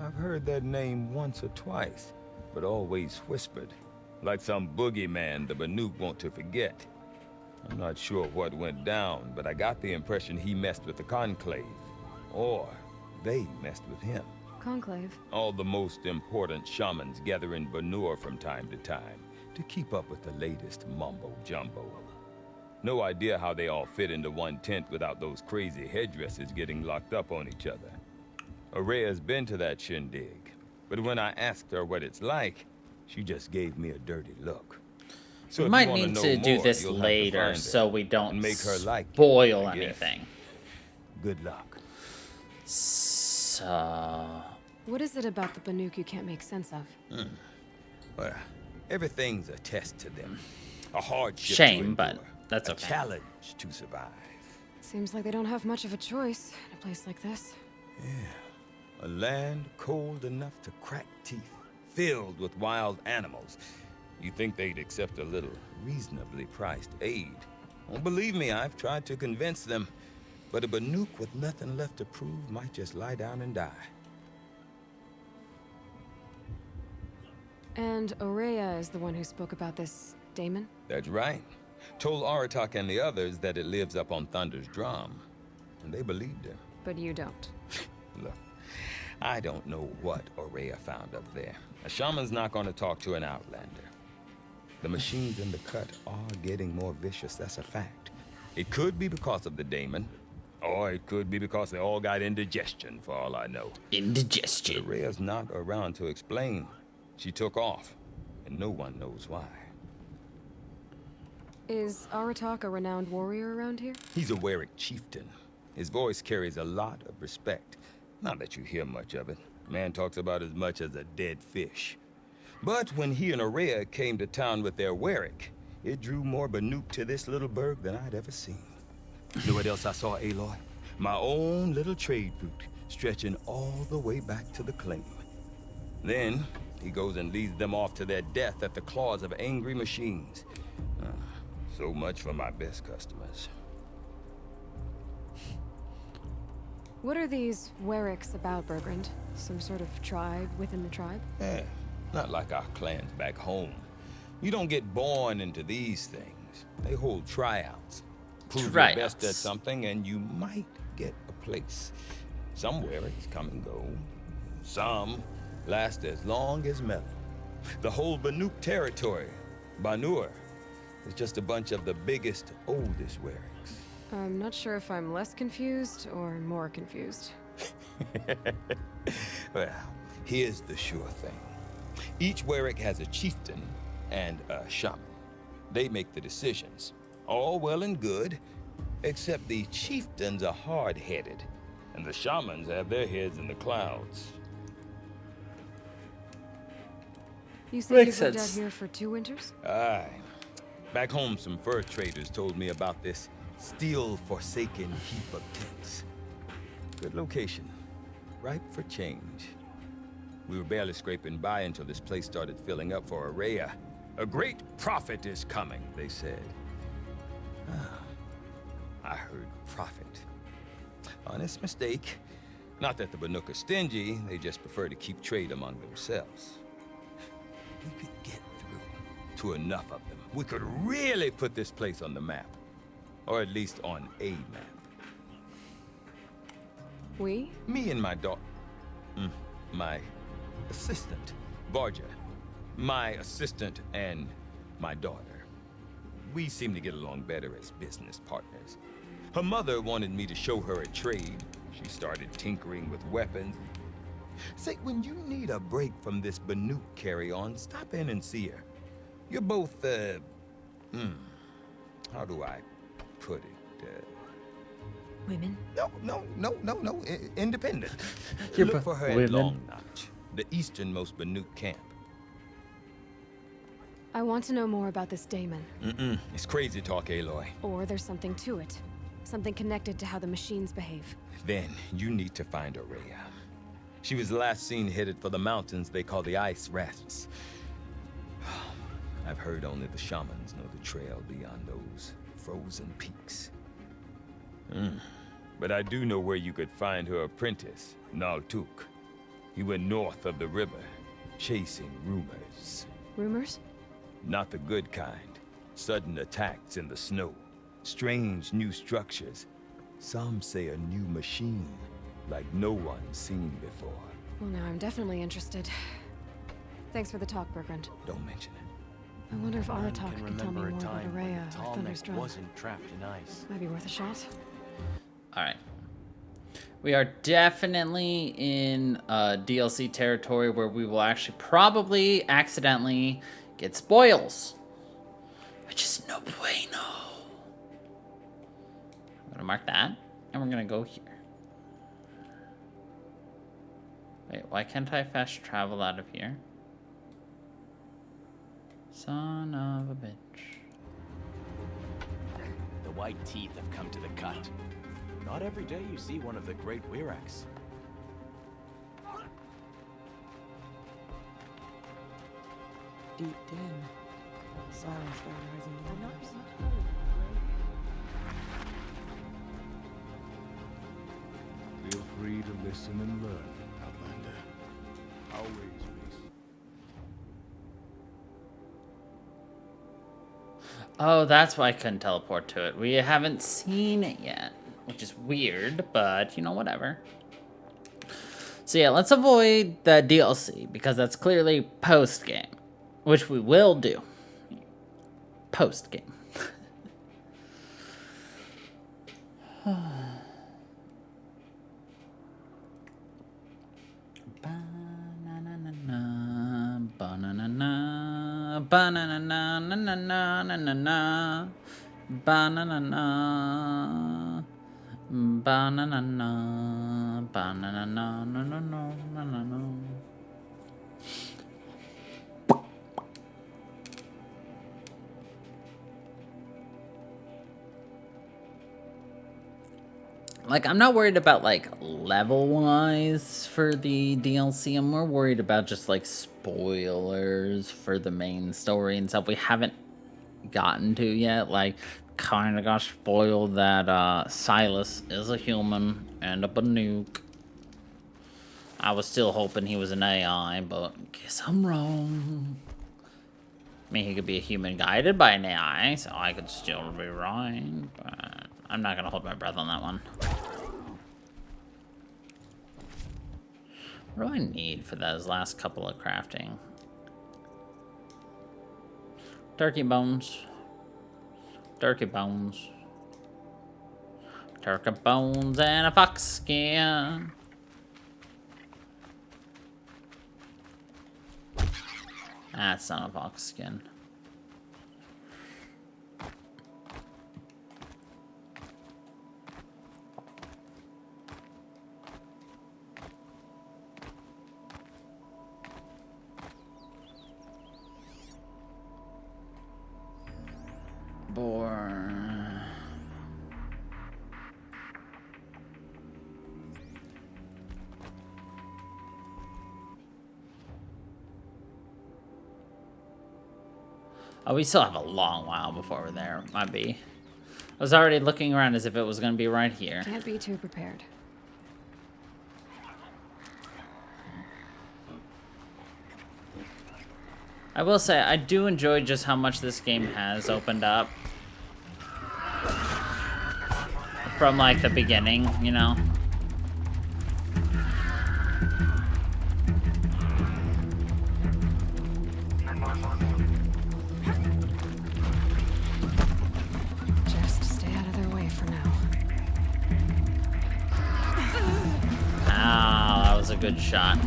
I've heard that name once or twice, but always whispered. Like some boogeyman the Banuk want to forget. I'm not sure what went down, but I got the impression he messed with the Conclave. Or they messed with him. Conclave? All the most important shamans gather in Banur from time to time to keep up with the latest mumbo-jumbo. No idea how they all fit into one tent without those crazy headdresses getting locked up on each other. Aurea's been to that shindig, but when I asked her what it's like, she just gave me a dirty look. So we if might you wanna need know to do more, this you'll have to later find her so we don't and make her like you, spoil I guess. anything. Good luck. So... What is it about the Banuk you can't make sense of? Well, everything's a test to them. A hardship Shame, to but endure. that's a okay. challenge to survive. Seems like they don't have much of a choice in a place like this. Yeah. A land cold enough to crack teeth, filled with wild animals. You think they'd accept a little reasonably priced aid. Well, believe me, I've tried to convince them. But a Banuk with nothing left to prove might just lie down and die. And Aurea is the one who spoke about this daemon? That's right. Told Aratak and the others that it lives up on Thunder's drum. And they believed him. But you don't. Look, I don't know what Aurea found up there. A shaman's not going to talk to an outlander. The machines in the cut are getting more vicious, that's a fact. It could be because of the daemon, or it could be because they all got indigestion, for all I know. Indigestion. Aurea's not around to explain. She took off, and no one knows why. Is Aratak a renowned warrior around here? He's a Warwick chieftain. His voice carries a lot of respect. Not that you hear much of it. Man talks about as much as a dead fish. But when he and Aurea came to town with their Warwick, it drew more Banuk to this little burg than I'd ever seen. You know what else I saw, Aloy? My own little trade route, stretching all the way back to the claim. Then, he goes and leads them off to their death at the claws of angry machines. So much for my best customers. What are these Warwicks about, Bergrand? Some sort of tribe within the tribe? Yeah, not like our clans back home. You don't get born into these things. They hold tryouts. Prove your best at something and you might get a place. Some Wericks come and go. Some last as long as metal. The whole Banuk territory, Banur, is just a bunch of the biggest, oldest Wericks. I'm not sure if I'm less confused or more confused. Well, here's the sure thing. Each Werick has a chieftain and a shaman. They make the decisions. All well and good, except the chieftains are hard-headed, and the shamans have their heads in the clouds. You say you've lived out here for 2 winters? Aye. Back home, some fur traders told me about this steel-forsaken heap of tents. Good location. Ripe for change. We were barely scraping by until this place started filling up for Araya. A great prophet is coming, they said. I heard prophet. Honest mistake. Not that the Banuk are stingy, they just prefer to keep trade among themselves. We could get through to enough of them. We could really put this place on the map. Or at least on a map. We? Me and my daughter. My assistant, Varja. My assistant and my daughter. We seem to get along better as business partners. Her mother wanted me to show her a trade. She started tinkering with weapons. Say, when you need a break from this Banuk carry-on, stop in and see her. You're both, how do I put it? Women? No. Independent. You're Look for her at women. Long Notch, the easternmost Banuk camp. I want to know more about this Daemon. It's crazy talk, Aloy. Or there's something to it. Something connected to how the machines behave. Then you need to find Araya. She was last seen headed for the mountains they call the Ice Rasps. I've heard only the shamans know the trail beyond those frozen peaks. But I do know where you could find her apprentice, Naltuk. He went north of the river, chasing rumors. Rumors? Not the good kind. Sudden attacks in the snow. Strange new structures. Some say a new machine, like no one's seen before. Well, now I'm definitely interested. Thanks for the talk, Bergrand. Don't mention it. I wonder if None Aratak can could tell me remember more a about time when Araya the or tall neck Thunderstruck. wasn't trapped in ice. Might be worth a shot. Alright. We are definitely in DLC territory where we will actually probably accidentally get spoils. Which is no bueno. I'm gonna mark that, and we're gonna go here. Wait, why can't I fast travel out of here? Son of a bitch. The white teeth have come to the cut. Not every day you see one of the great Wirax. Deep den. Silence for rising waters. Feel free to listen and learn, Outlander. Always be. Oh, that's why I couldn't teleport to it. We haven't seen it yet, which is weird, but, you know, whatever. So yeah, let's avoid the DLC, because that's clearly post-game, which we will do. Post-game. Banana, banana, na na na na na na, banana, banana, banana, no no no no no no. Like, I'm not worried about, like, level-wise for the DLC. I'm more worried about just, like, spoilers for the main story and stuff we haven't gotten to yet. Like, kind of got spoiled that Silas is a human and a Banuk. I was still hoping he was an AI, but guess I'm wrong. I mean, he could be a human guided by an AI, so I could still be right, but I'm not gonna hold my breath on that one. What do I need for those last couple of crafting? Turkey bones. Turkey bones. Turkey bones and a fox skin. That's not a fox skin. Boar. Oh, we still have a long while before we're there. Might be. I was already looking around as if it was going to be right here. Can't be too prepared. I will say, I do enjoy just how much this game has opened up. From, like, the beginning, you know? Just stay out of their way for now. Ah, that was a good shot.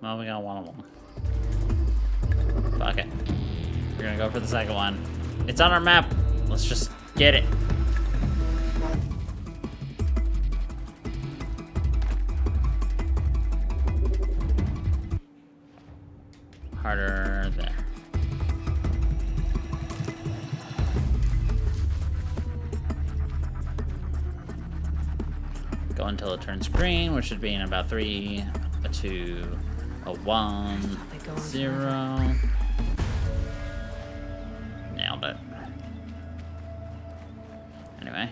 Well, we got one of them. Fuck it. We're gonna go for the second one. It's on our map. Let's just get it. Harder there. Go until it turns green, which should be in about 3, a 2, a 1, 0. Nailed it. Anyway.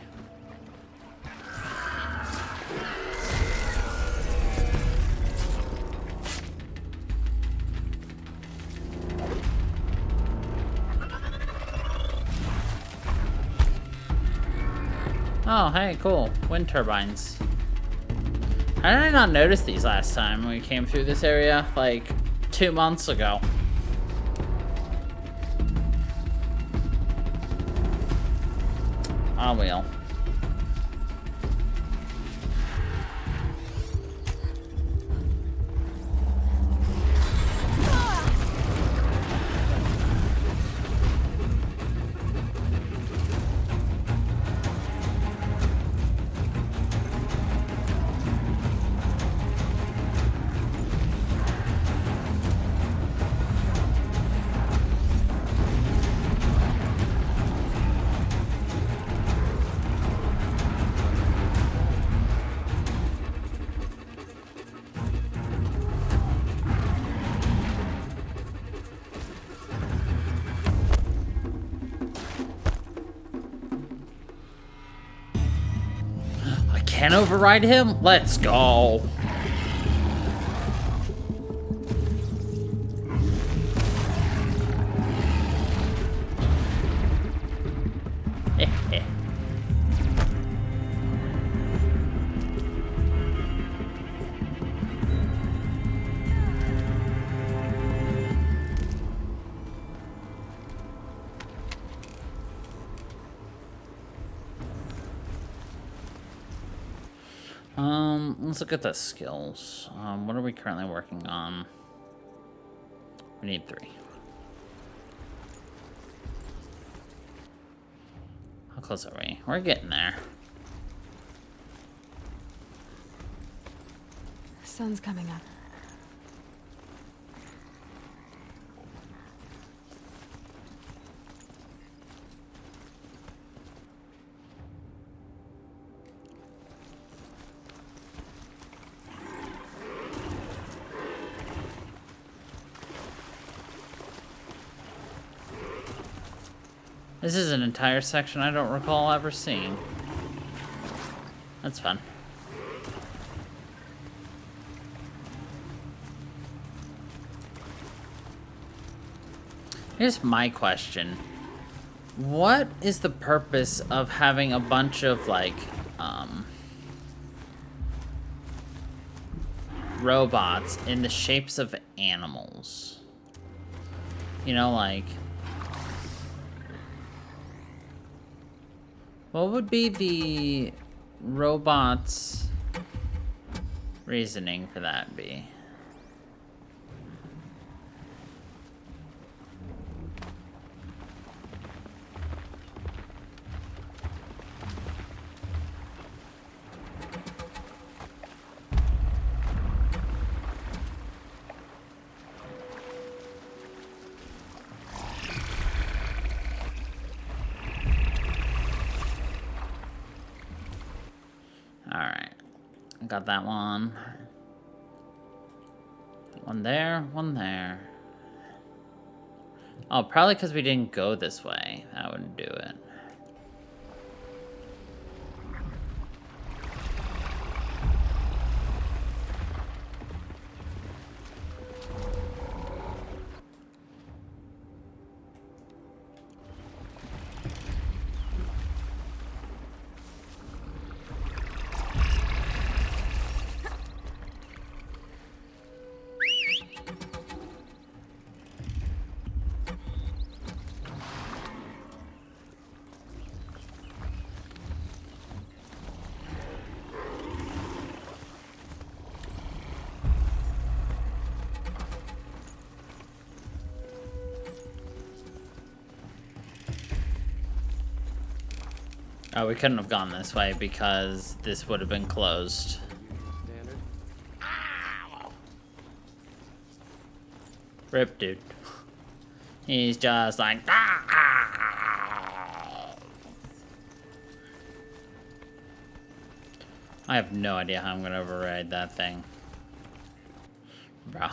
Oh, hey, cool. Wind turbines. How did I not notice these last time we came through this area? Like, 2 months ago. Oh, well. Can override him? Let's go. Let's look at the skills. What are we currently working on? We need 3. How close are we? We're getting there. Sun's coming up. This is an entire section I don't recall ever seeing. That's fun. Here's my question. What is the purpose of having a bunch of, like, robots in the shapes of animals? You know, like... What would be the robot's reasoning for that be? Alright. Got that one. One there, one there. Oh, probably because we didn't go this way. That wouldn't do it. Oh, we couldn't have gone this way because this would have been closed. Rip, dude. He's just like... I have no idea how I'm gonna override that thing. Bro.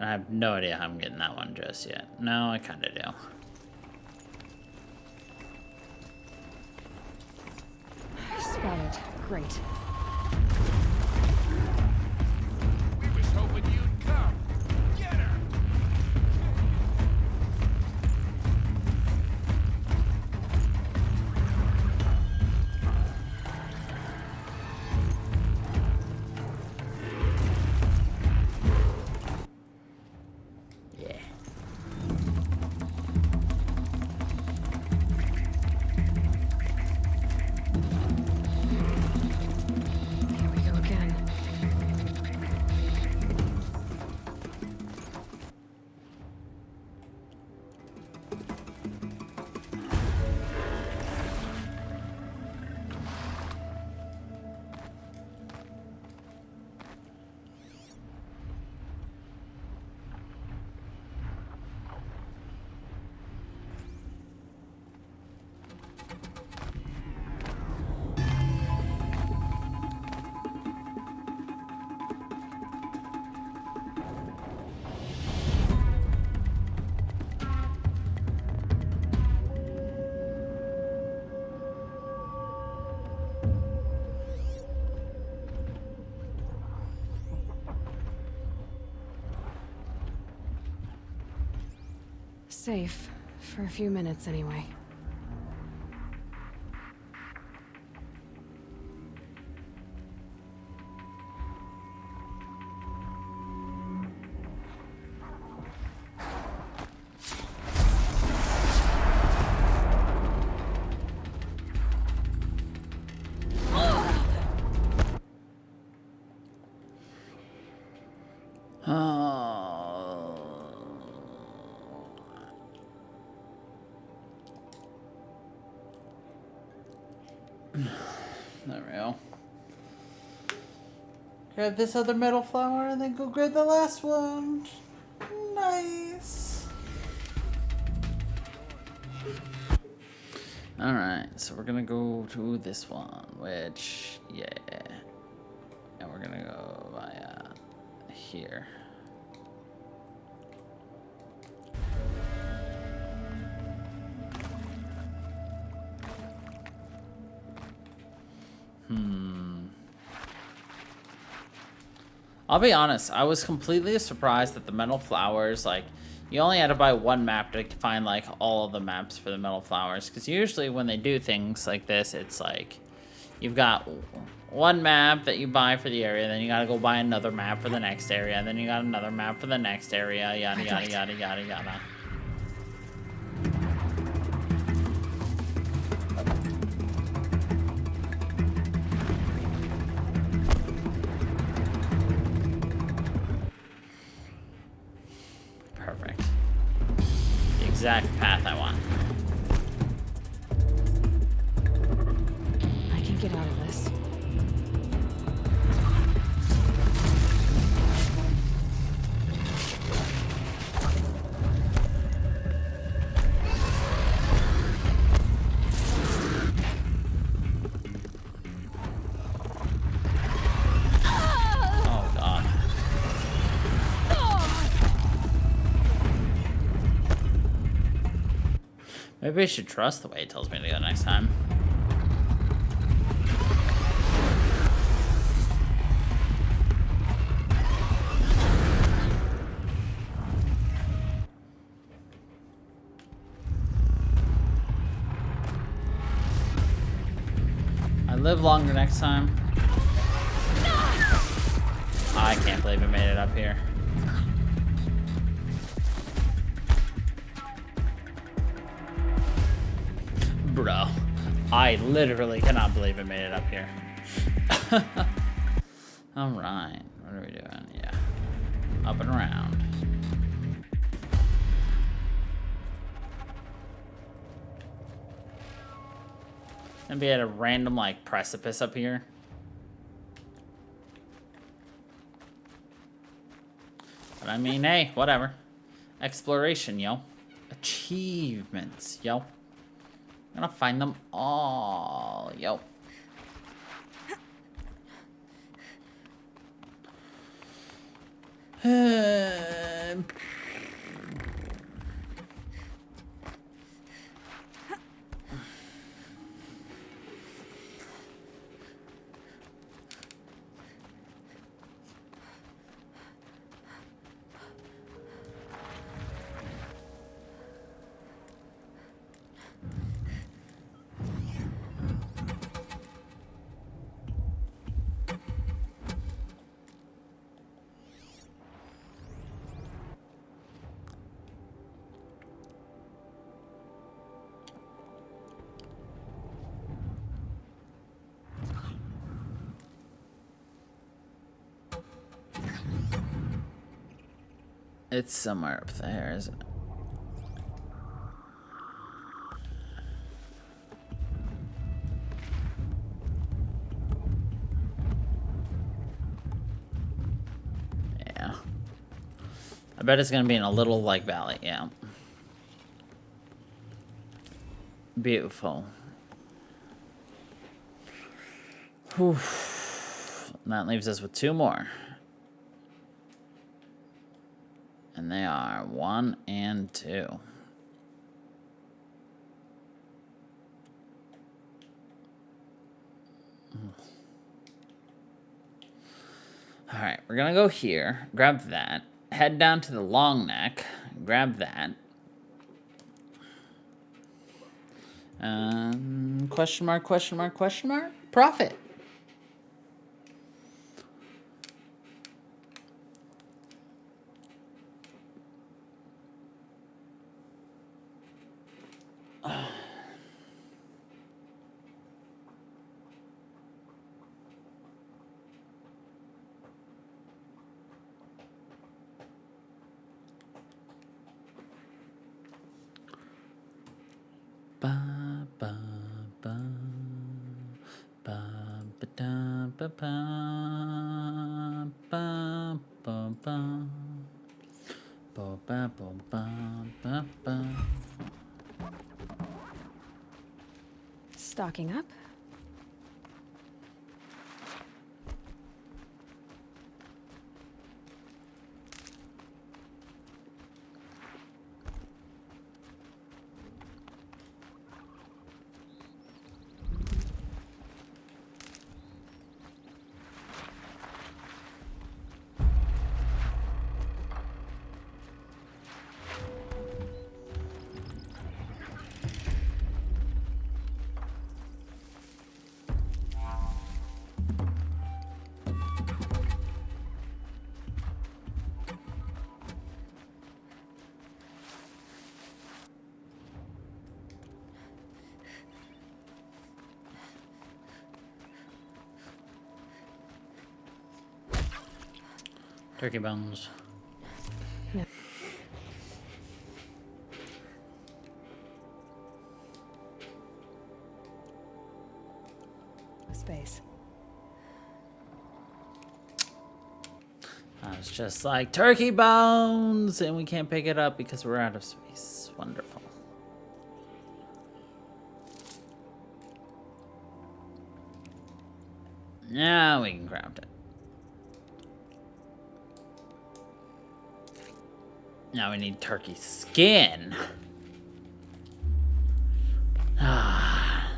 I have no idea how I'm getting that one just yet. No, I kinda do. Spotted. Great. We was hoping you'd come. Get her! Here we go again. Safe. For a few minutes, anyway. There we go. Grab this other metal flower and then go grab the last one. Nice. Alright, so we're gonna go to this one, which, yeah. And we're gonna go via here. I'll be honest, I was completely surprised that the metal flowers, like, you only had to buy one map to find, like, all of the maps for the metal flowers. Because usually when they do things like this, it's like, you've got one map that you buy for the area, then you gotta go buy another map for the next area, and then you got another map for the next area, yada, yada, yada, yada, yada. Perfect. The exact path I want. I can get out of this. Oh, God. Maybe I should trust the way it tells me to go next time. I live longer next time. I can't believe I made it up here. Bro, I literally cannot believe I made it up here. Alright, what are we doing? Yeah. Up and around. And be at a random, like, precipice up here. But I mean, hey, whatever. Exploration, yo. Achievements, yo. I'm gonna find them all, yo. It's somewhere up there, isn't it? Yeah. I bet it's gonna be in a little, like, valley, yeah. Beautiful. Whew. And that leaves us with 2 more. And they are 1 and 2. Alright, we're gonna go here, grab that, head down to the long neck, grab that. Question mark, question mark, question mark? Profit. Ba ba ba ba ba da ba ba ba ba ba ba ba ba ba ba. Stocking up. Turkey bones. Yeah. Space. I was just like, turkey bones! And we can't pick it up because we're out of space. Wonderful. Now we can craft it. Now we need turkey skin. Ah,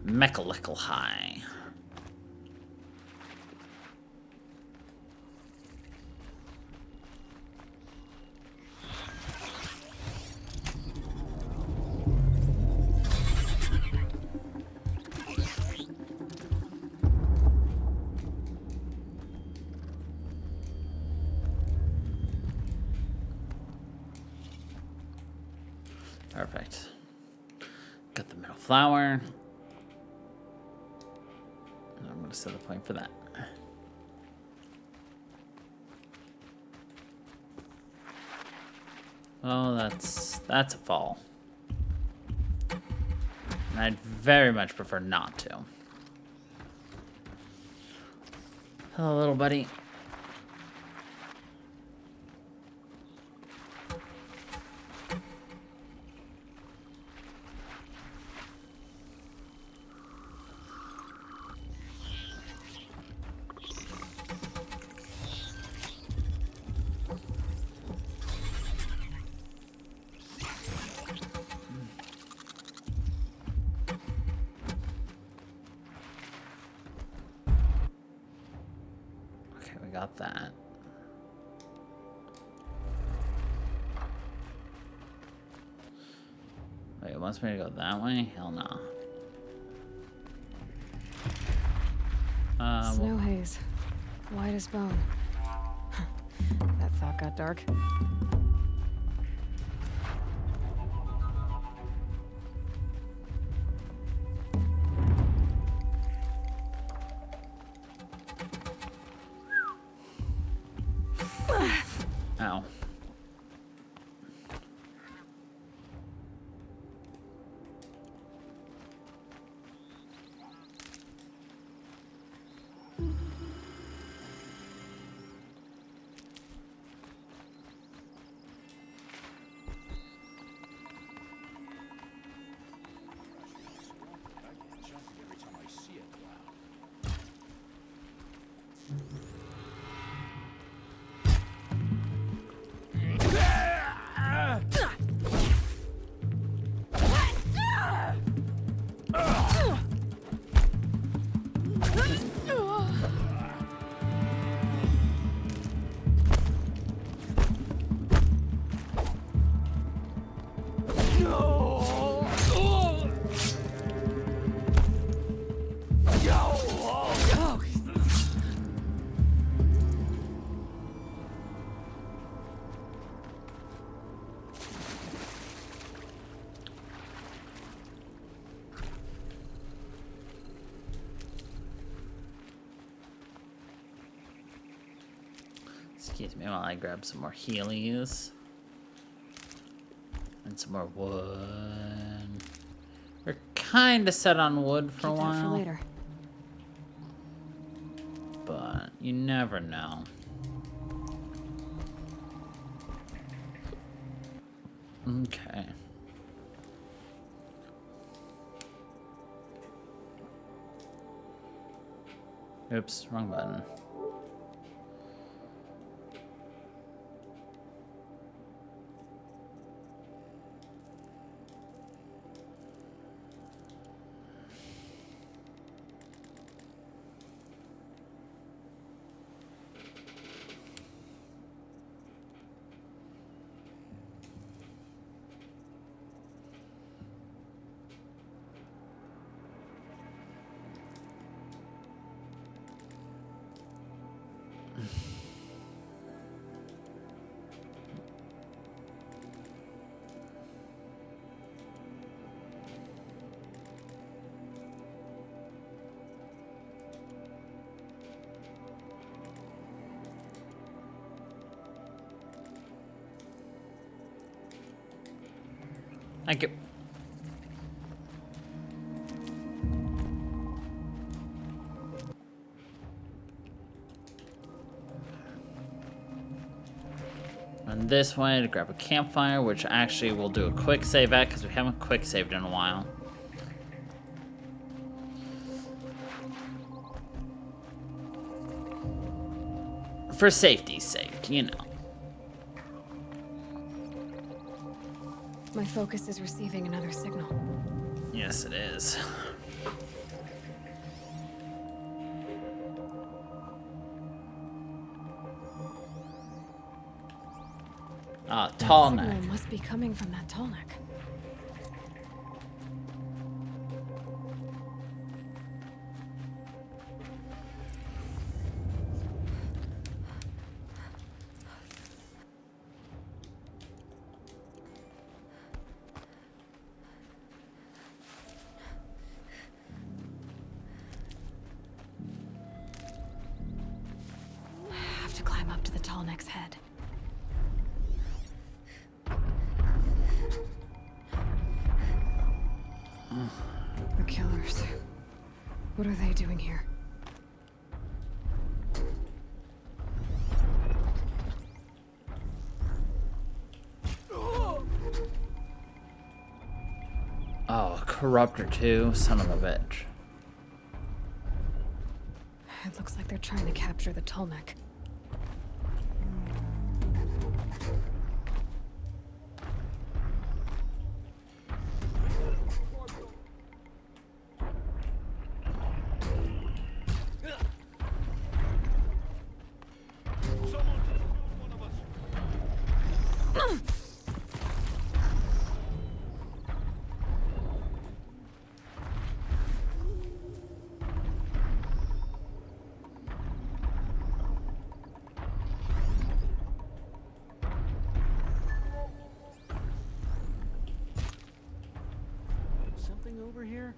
Mechalickle high. Perfect. Got the middle flower. I'm going to set the point for that. Oh, that's a fall. And I'd very much prefer not to. Hello, little buddy. Okay, we got that. Wait, it wants me to go that way? Hell no. Snow haze. White as bone. That thought got dark. Ow. Excuse me while I grab some more Heelys. And some more wood. We're kind of set on wood for a while. Keep that for later. But you never know. Okay. Oops, wrong button. Thank you. And this way to grab a campfire, which actually we'll do a quick save at because we haven't quick saved in a while. For safety's sake, you know. My focus is receiving another signal. Yes, it is. Ah, tall neck. Signal must be coming from that tall neck. I have to climb up to the tall neck's head. The killers. What are they doing here? Oh, Corruptor too, son of a bitch. It looks like they're trying to capture the tall neck. Something over here?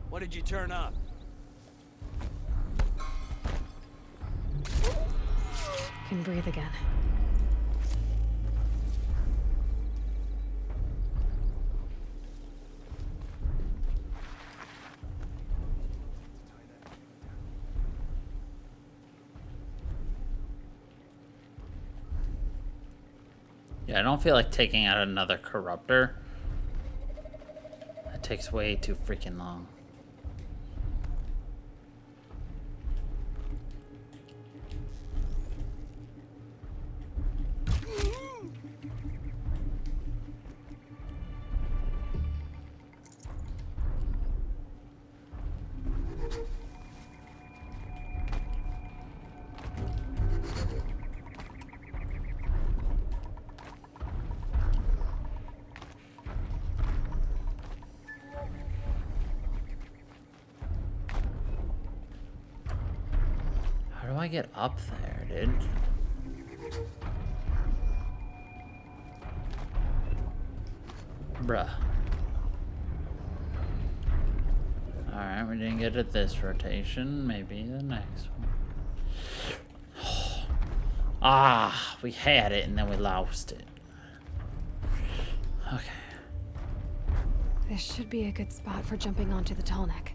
What did you turn up? Can breathe again. Yeah, I don't feel like taking out another Corruptor. That takes way too freaking long. How do I get up there, dude? Bruh. Alright, we didn't get it this rotation. Maybe the next one. Ah, we had it and then we lost it. Okay. This should be a good spot for jumping onto the tall neck.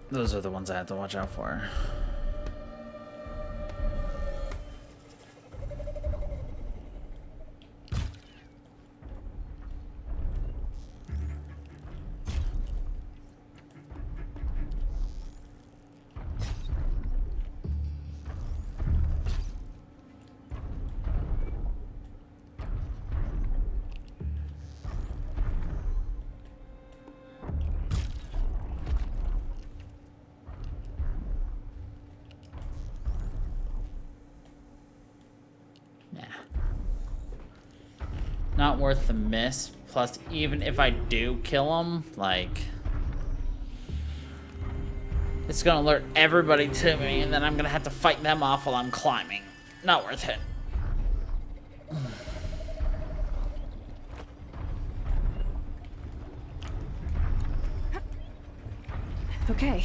Those are the ones I have to watch out for. Not worth the miss. Plus, even if I do kill him, like... it's gonna alert everybody to me, and then I'm gonna have to fight them off while I'm climbing. Not worth it. Okay,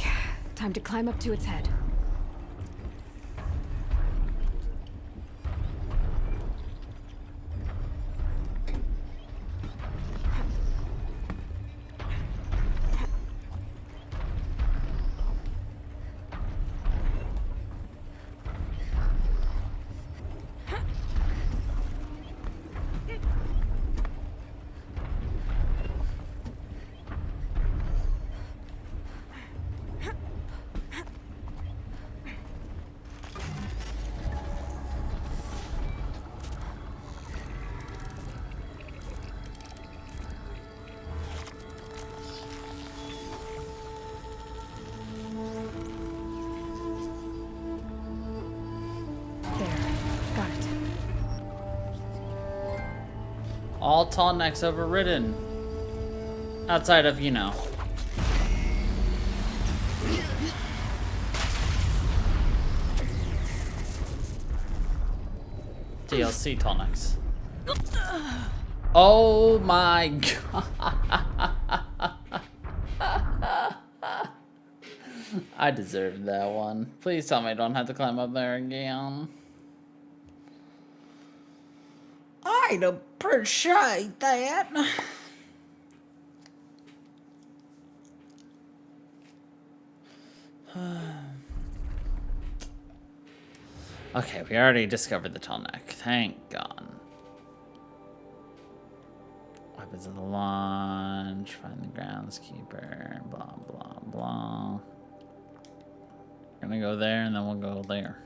time to climb up to its head. All tall necks overridden. Outside of, you know. DLC tall necks. Oh my god. I deserved that one. Please tell me I don't have to climb up there again. I'd appreciate that. Okay, we already discovered the tall neck. Thank God. Weapons in the launch. Find the groundskeeper. Blah, blah, blah. We're gonna go there and then we'll go there.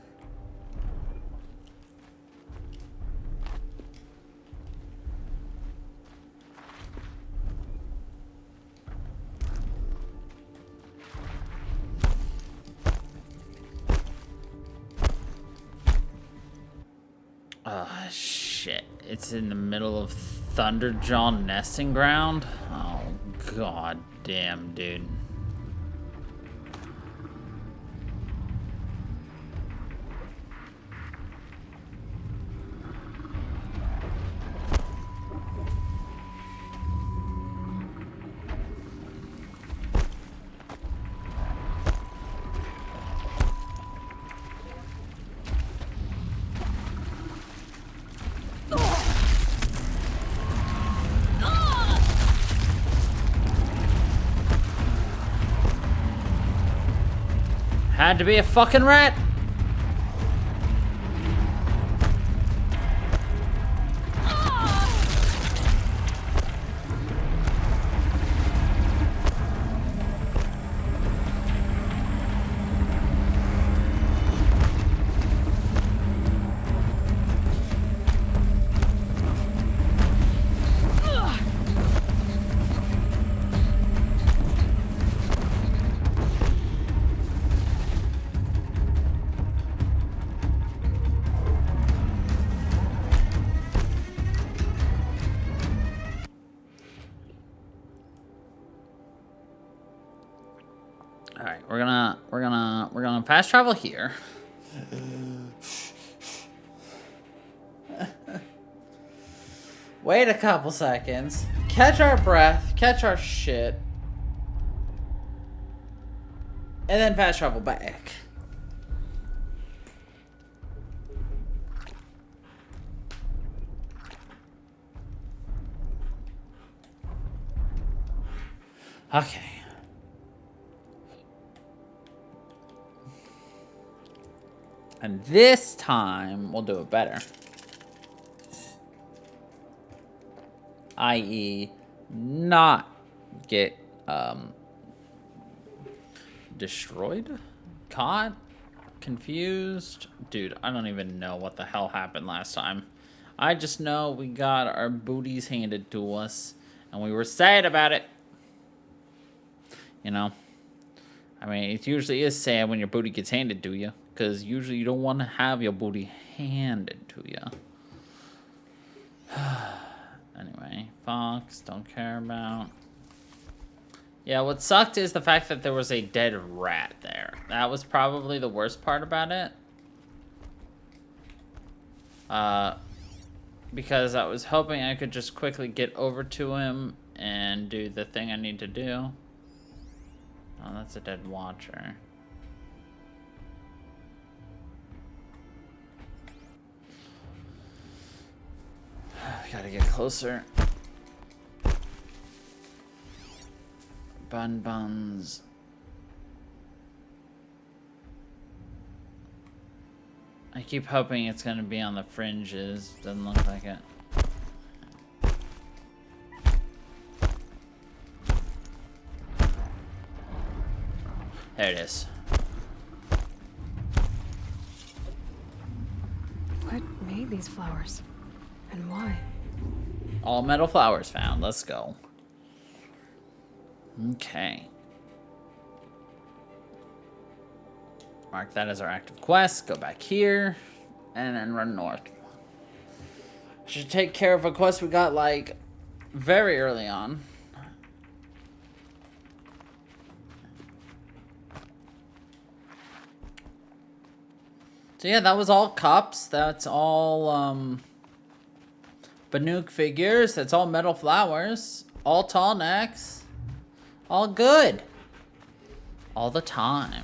Oh, shit. It's in the middle of Thunderjaw nesting ground? Oh, god damn, dude. Had to be a fucking rat. We're gonna fast travel here. Wait a couple seconds. Catch our breath, catch our shit. And then fast travel back. Okay. And this time, we'll do it better. I.e., not get, destroyed? Caught? Confused? Dude, I don't even know what the hell happened last time. I just know we got our booties handed to us, and we were sad about it. You know? I mean, it usually is sad when your booty gets handed to you, because usually you don't want to have your booty handed to you. Anyway, Fox, don't care about. Yeah, what sucked is the fact that there was a dead rat there. That was probably the worst part about it. Because I was hoping I could just quickly get over to him and do the thing I need to do. Oh, that's a dead watcher. Gotta get closer. Buns. I keep hoping it's gonna be on the fringes. Doesn't look like it. There it is. What made these flowers? And why? All metal flowers found. Let's go. Okay. Mark that as our active quest. Go back here. And then run north. Should take care of a quest we got, like, very early on. So yeah, that was all cups. That's all, Banuk figures. That's all metal flowers. All tall necks. All good. All the time.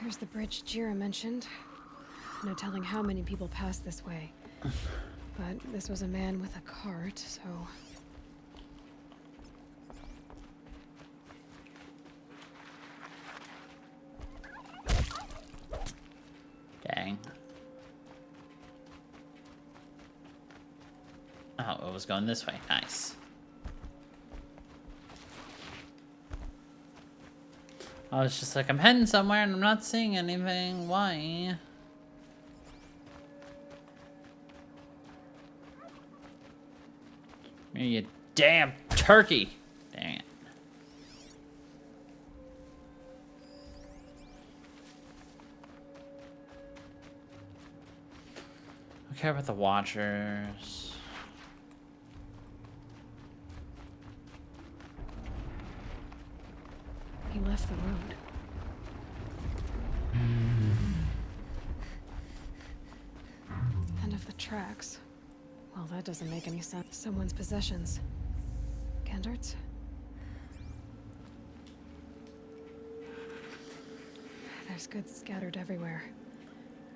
Here's the bridge Jira mentioned. No telling how many people pass this way. But this was a man with a cart, so... Dang. Oh, it was going this way. Nice. I was just like, I'm heading somewhere and I'm not seeing anything. Why? You damn turkey. Dang it. Who care about the watchers? He left the road. End of the tracks. Well, that doesn't make any sense. Someone's possessions. Gendert's? There's goods scattered everywhere.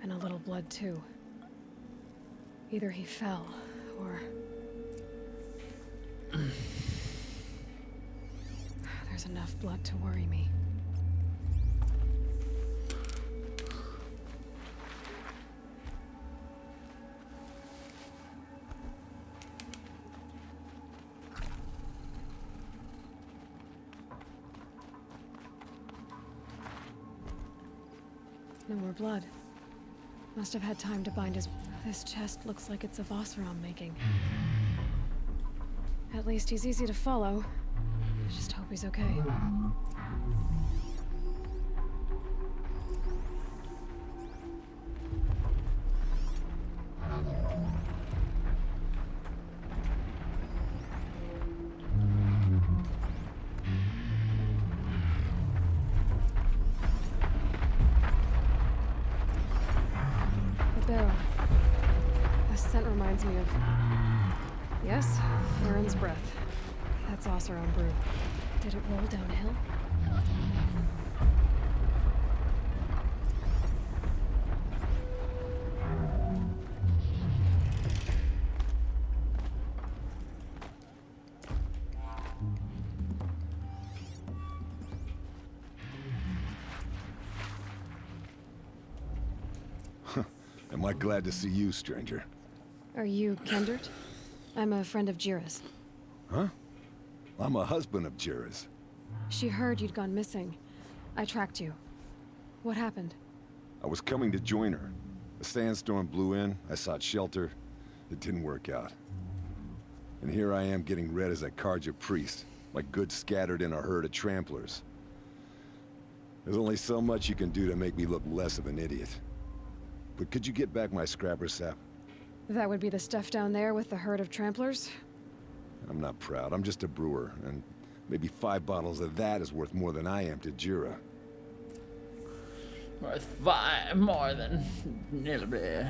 And a little blood, too. Either he fell, or... There's enough blood to worry me. No more blood. Must have had time to bind his... This chest looks like it's of Oseram making. At least he's easy to follow. I just hope he's okay. The barrel. The scent reminds me of... Yes, Aaron's breath. That's Oseram brew. Did it roll downhill? Am I glad to see you, stranger? Are you Kendert? I'm a friend of Jira's. Huh? I'm a husband of Jira's. She heard you'd gone missing. I tracked you. What happened? I was coming to join her. A sandstorm blew in, I sought shelter. It didn't work out. And here I am getting read as a Karja priest, like goods scattered in a herd of tramplers. There's only so much you can do to make me look less of an idiot. But could you get back my scrapper sap? That would be the stuff down there with the herd of tramplers? I'm not proud, I'm just a brewer, and maybe 5 bottles of that is worth more than I am to Jira. Worth 5 more than a little bit.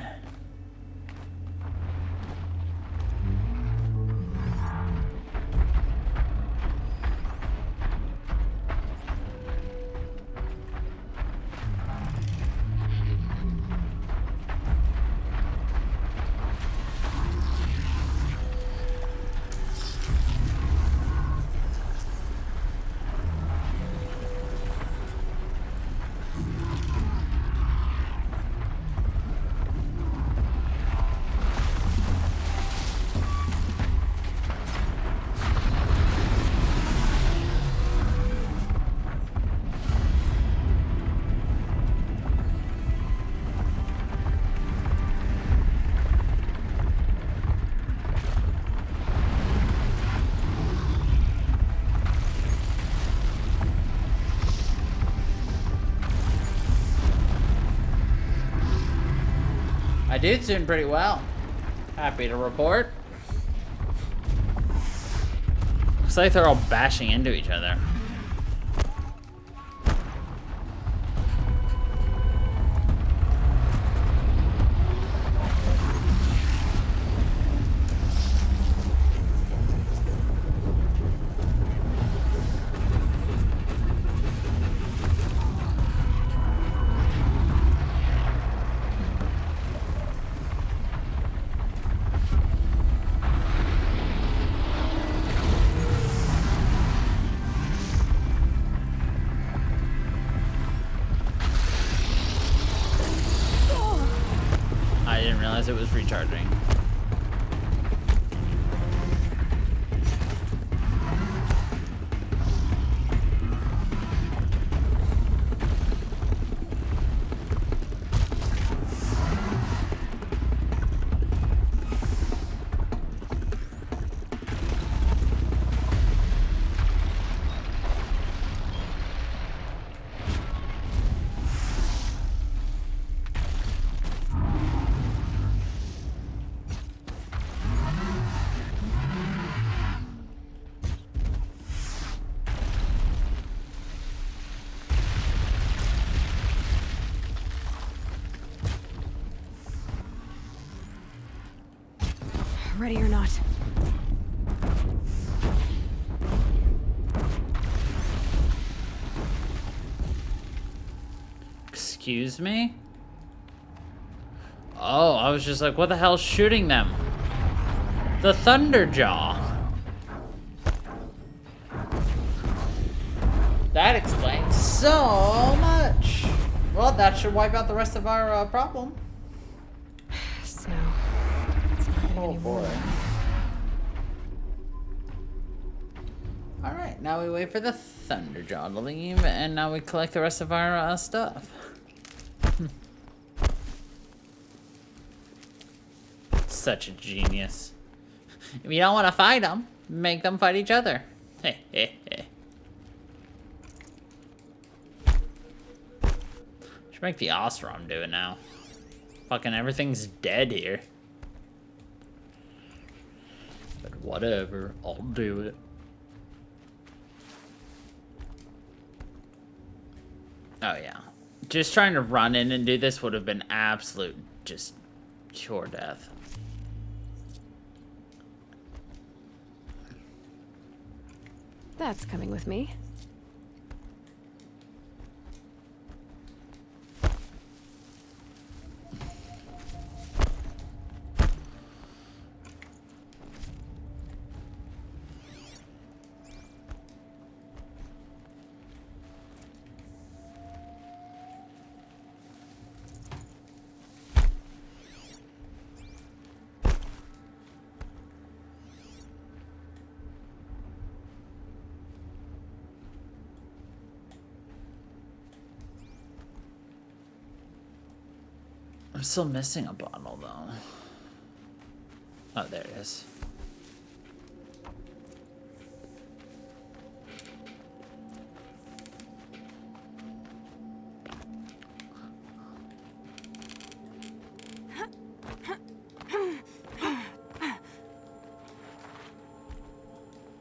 My dude's doing pretty well. Happy to report. Looks like they're all bashing into each other. I didn't realize it was recharging. Ready or not. Excuse me? Oh, I was just like, what the hell's shooting them? The Thunderjaw. That explains so much. Well, that should wipe out the rest of our problem. Snow. It's not getting any warmer. Alright, now we wait for the Thunderjaw to leave, and now we collect the rest of our stuff. Such a genius. If you don't want to fight them, make them fight each other. Hey, hey, hey. Should make the Ostrom do it now. Fucking everything's dead here. But whatever, I'll do it. Oh yeah. Just trying to run in and do this would have been absolute just pure death. That's coming with me. still missing a bottle, though. Oh, there it is.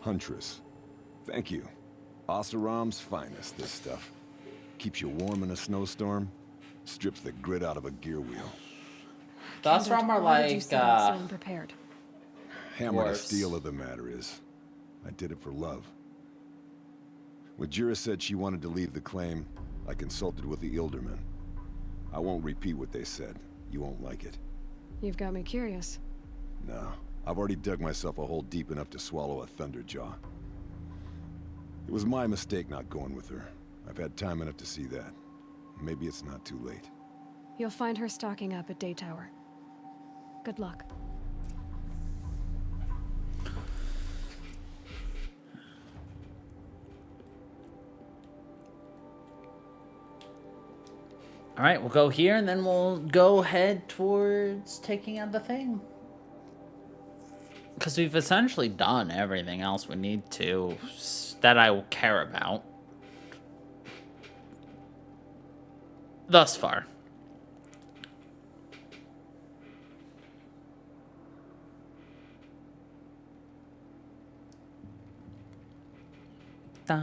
Huntress. Thank you. Oseram's finest, this stuff. Keeps you warm in a snowstorm, strips the grit out of a gear wheel. The Oseram are Why did you like, set out so unprepared? Hammer to dwarves. steel of the matter is, I did it for love. When Jira said she wanted to leave the claim, I consulted with the Ildermen. I won't repeat what they said. You won't like it. You've got me curious. No, I've already dug myself a hole deep enough to swallow a Thunderjaw. It was my mistake not going with her. I've had time enough to see that. Maybe it's not too late. You'll find her stocking up at Day Tower. Good luck. All right, we'll go here, and then we'll go head towards taking out the thing. Because we've essentially done everything else we need to that I will care about. Thus far. Da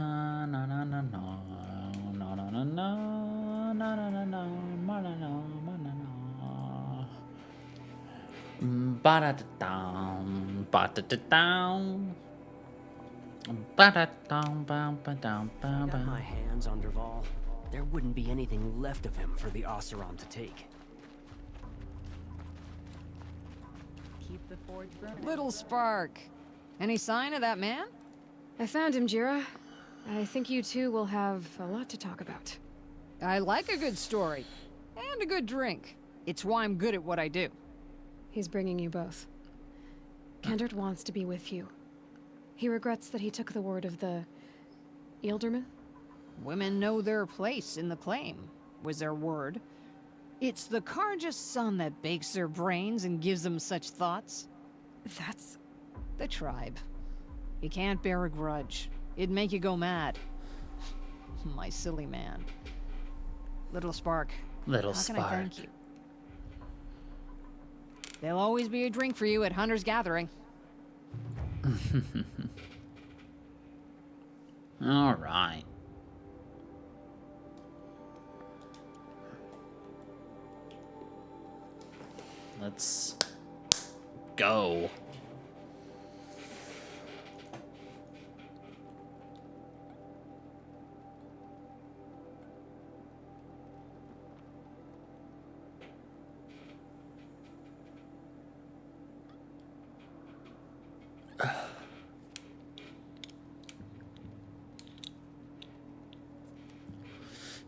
na na na na na na na na na na na na ma na na ma na na ba da da down ba da da down ba da down ba ba down ba Got my ba. hands on Derval. There wouldn't be anything left of him for the Oseram to take. Keep the forge burning. Little spark. Any sign of that man? I found him, Jira. I think you two will have a lot to talk about. I like a good story. And a good drink. It's why I'm good at what I do. He's bringing you both. Kendrick wants to be with you. He regrets that he took the word of the Ilderman. Women know their place in the claim, was their word. It's the Karja's son that bakes their brains and gives them such thoughts. That's... the tribe. You can't bear a grudge. It'd make you go mad. My silly man. Little Spark. Little How can Spark. I thank you? There'll always be a drink for you at Hunter's Gathering. All right. Let's go.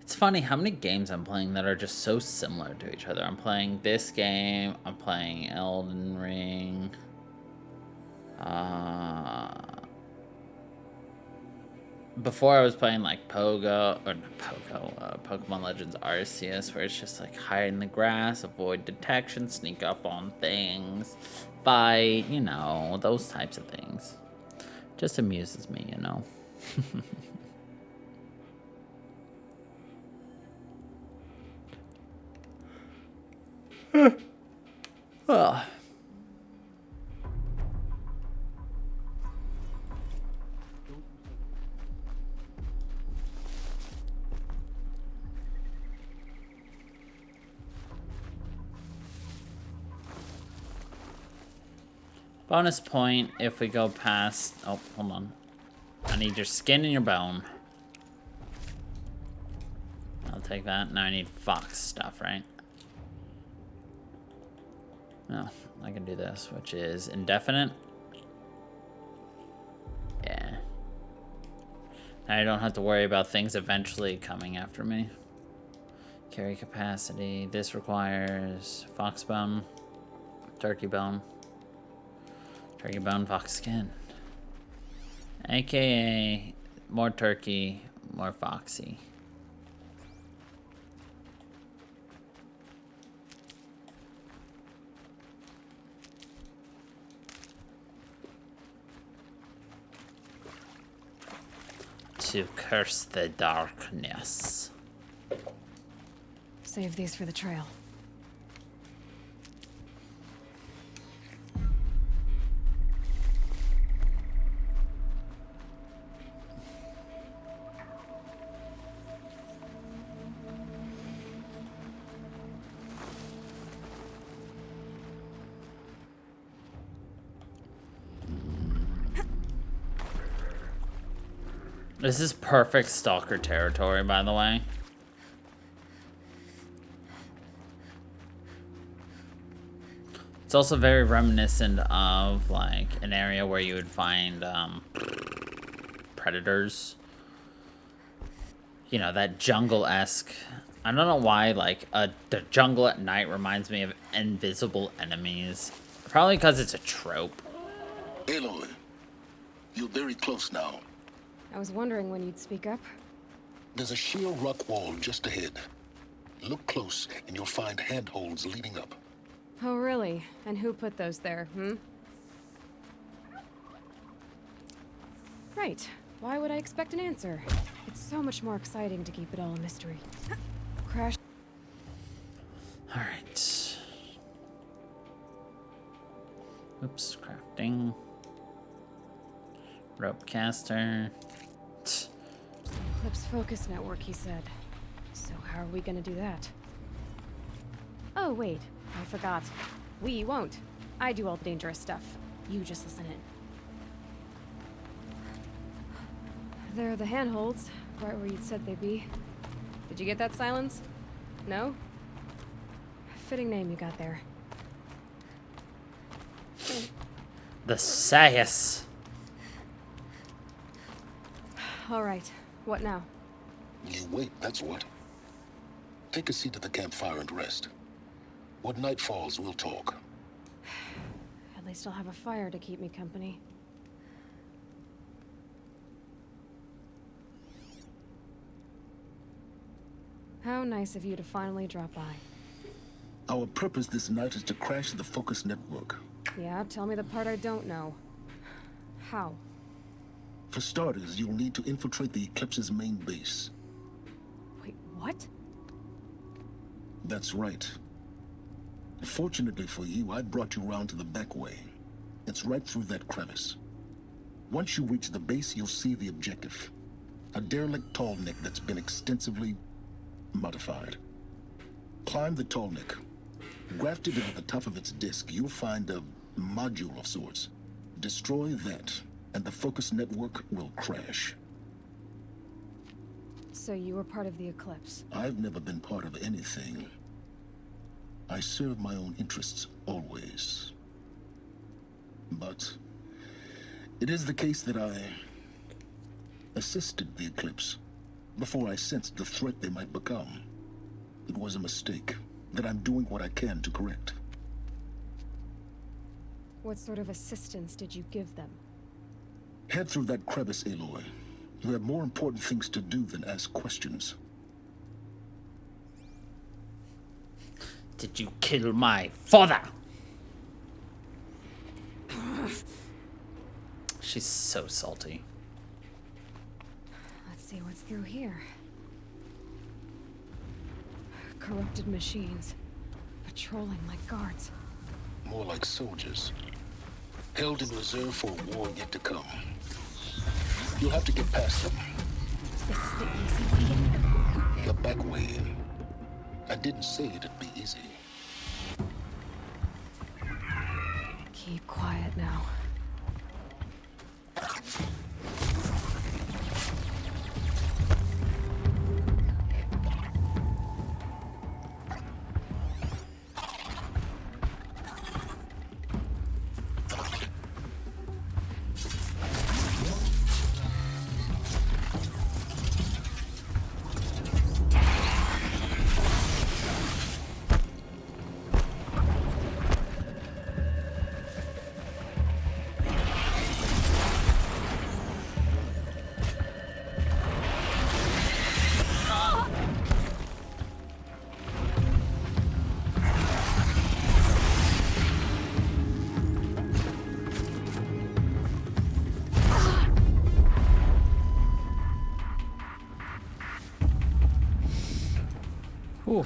It's funny how many games I'm playing that are just so similar to each other. I'm playing this game. I'm playing Elden Ring. Before I was playing like Pogo, or not Pogo, Pokemon Legends Arceus, where it's just like hide in the grass, avoid detection, sneak up on things, fight, you know, those types of things. Just amuses me, you know. Oh. Bonus point if we go past... Oh, hold on. I need your skin and your bone. I'll take that. Now I need fox stuff, right? No, I can do this, which is indefinite. Yeah. Now I don't have to worry about things eventually coming after me. Carry capacity. This requires fox bone, turkey bone, fox skin. AKA more turkey, more foxy. to curse the darkness. Save these for the trail. This is perfect stalker territory, by the way. It's also very reminiscent of, like, an area where you would find predators. You know, that jungle-esque. I don't know why, like, the jungle at night reminds me of invisible enemies. Probably because it's a trope. Aloy, you're very close now. I was wondering when you'd speak up. There's a sheer rock wall just ahead. Look close, and you'll find handholds leading up. Oh, really? And who put those there, Right. Why would I expect an answer? It's so much more exciting to keep it all a mystery. Crash. Alright. Oops, crafting. Rope caster. Eclipse focus network, he said. So how are we gonna do that? Oh, wait. I forgot. We won't. I do all the dangerous stuff. You just listen in. There are the handholds, right where you'd said they'd be. Did you get that, Silence? No? Fitting name you got there. The Sayas. All right. What now? You wait, that's what. Take a seat at the campfire and rest. When night falls, we'll talk. At least I'll have a fire to keep me company. How nice of you to finally drop by. Our purpose this night is to crash the focus network. Yeah, tell me the part I don't know. How? For starters, you'll need to infiltrate the Eclipse's main base. Wait, what? That's right. Fortunately for you, I brought you around to the back way. It's right through that crevice. Once you reach the base, you'll see the objective. A derelict tall neck that's been extensively modified. Climb the tall neck. Grafted into the top of its disk, you'll find a module of sorts. Destroy that, and the focus network will crash. So you were part of the Eclipse? I've never been part of anything. I serve my own interests, always. But it is the case that I assisted the Eclipse before I sensed the threat they might become. It was a mistake that I'm doing what I can to correct. What sort of assistance did you give them? Head through that crevice, Aloy. You have more important things to do than ask questions. Did you kill my father? She's so salty. Let's see what's through here. Corrupted machines. Patrolling like guards. More like soldiers. Held in reserve for a war yet to come. You'll have to get past them. This is the easy way in. The back way in. I didn't say it'd be easy. Keep quiet now. Ooh.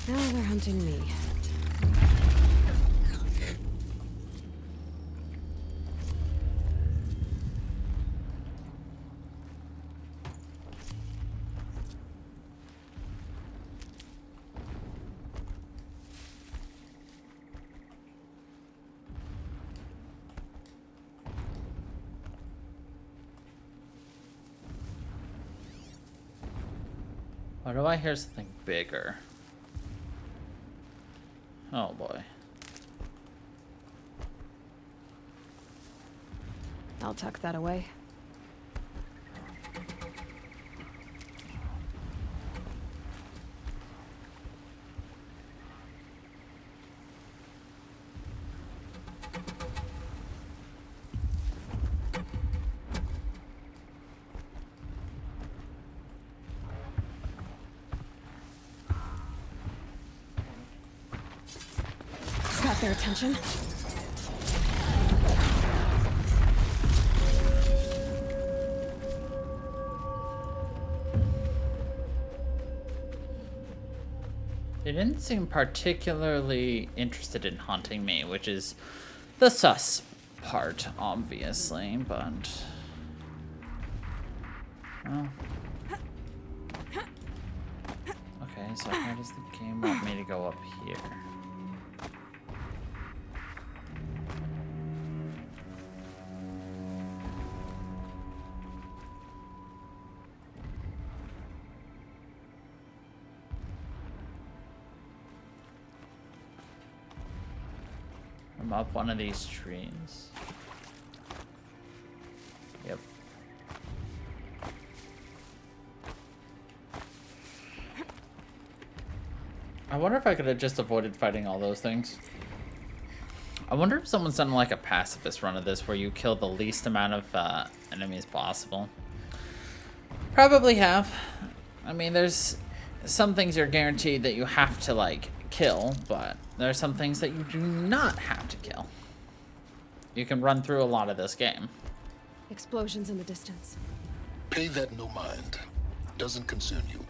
Now they're hunting me. Why do I hear something bigger? Oh boy. I'll tuck that away. Got their attention. They didn't seem particularly interested in hunting me, which is the sus part, obviously, but... Well... Okay, so how does the game want me to go up here? I'm up one of these trees. Yep. I wonder if I could have just avoided fighting all those things. I wonder if someone's done like a pacifist run of this where you kill the least amount of enemies possible. Probably have. I mean, there's some things you're guaranteed that you have to like kill, but there are some things that you do not have to kill. You can run through a lot of this game. Explosions in the distance. Pay that no mind. Doesn't concern you.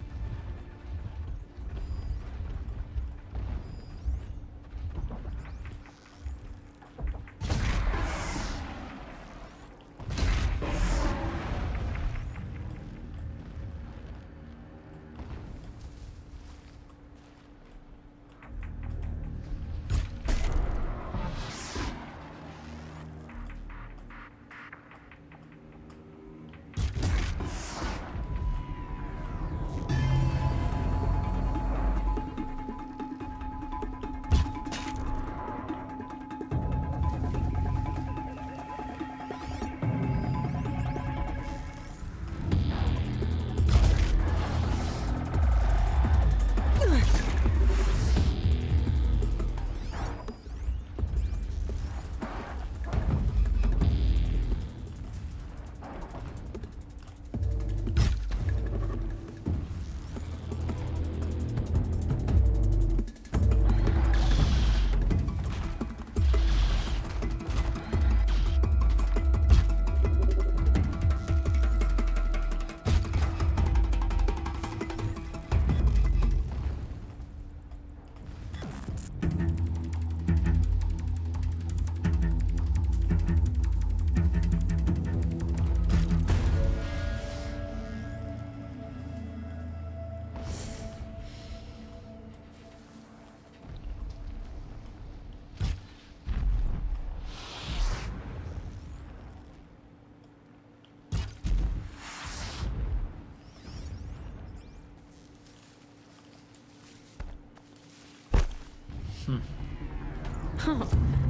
Oh,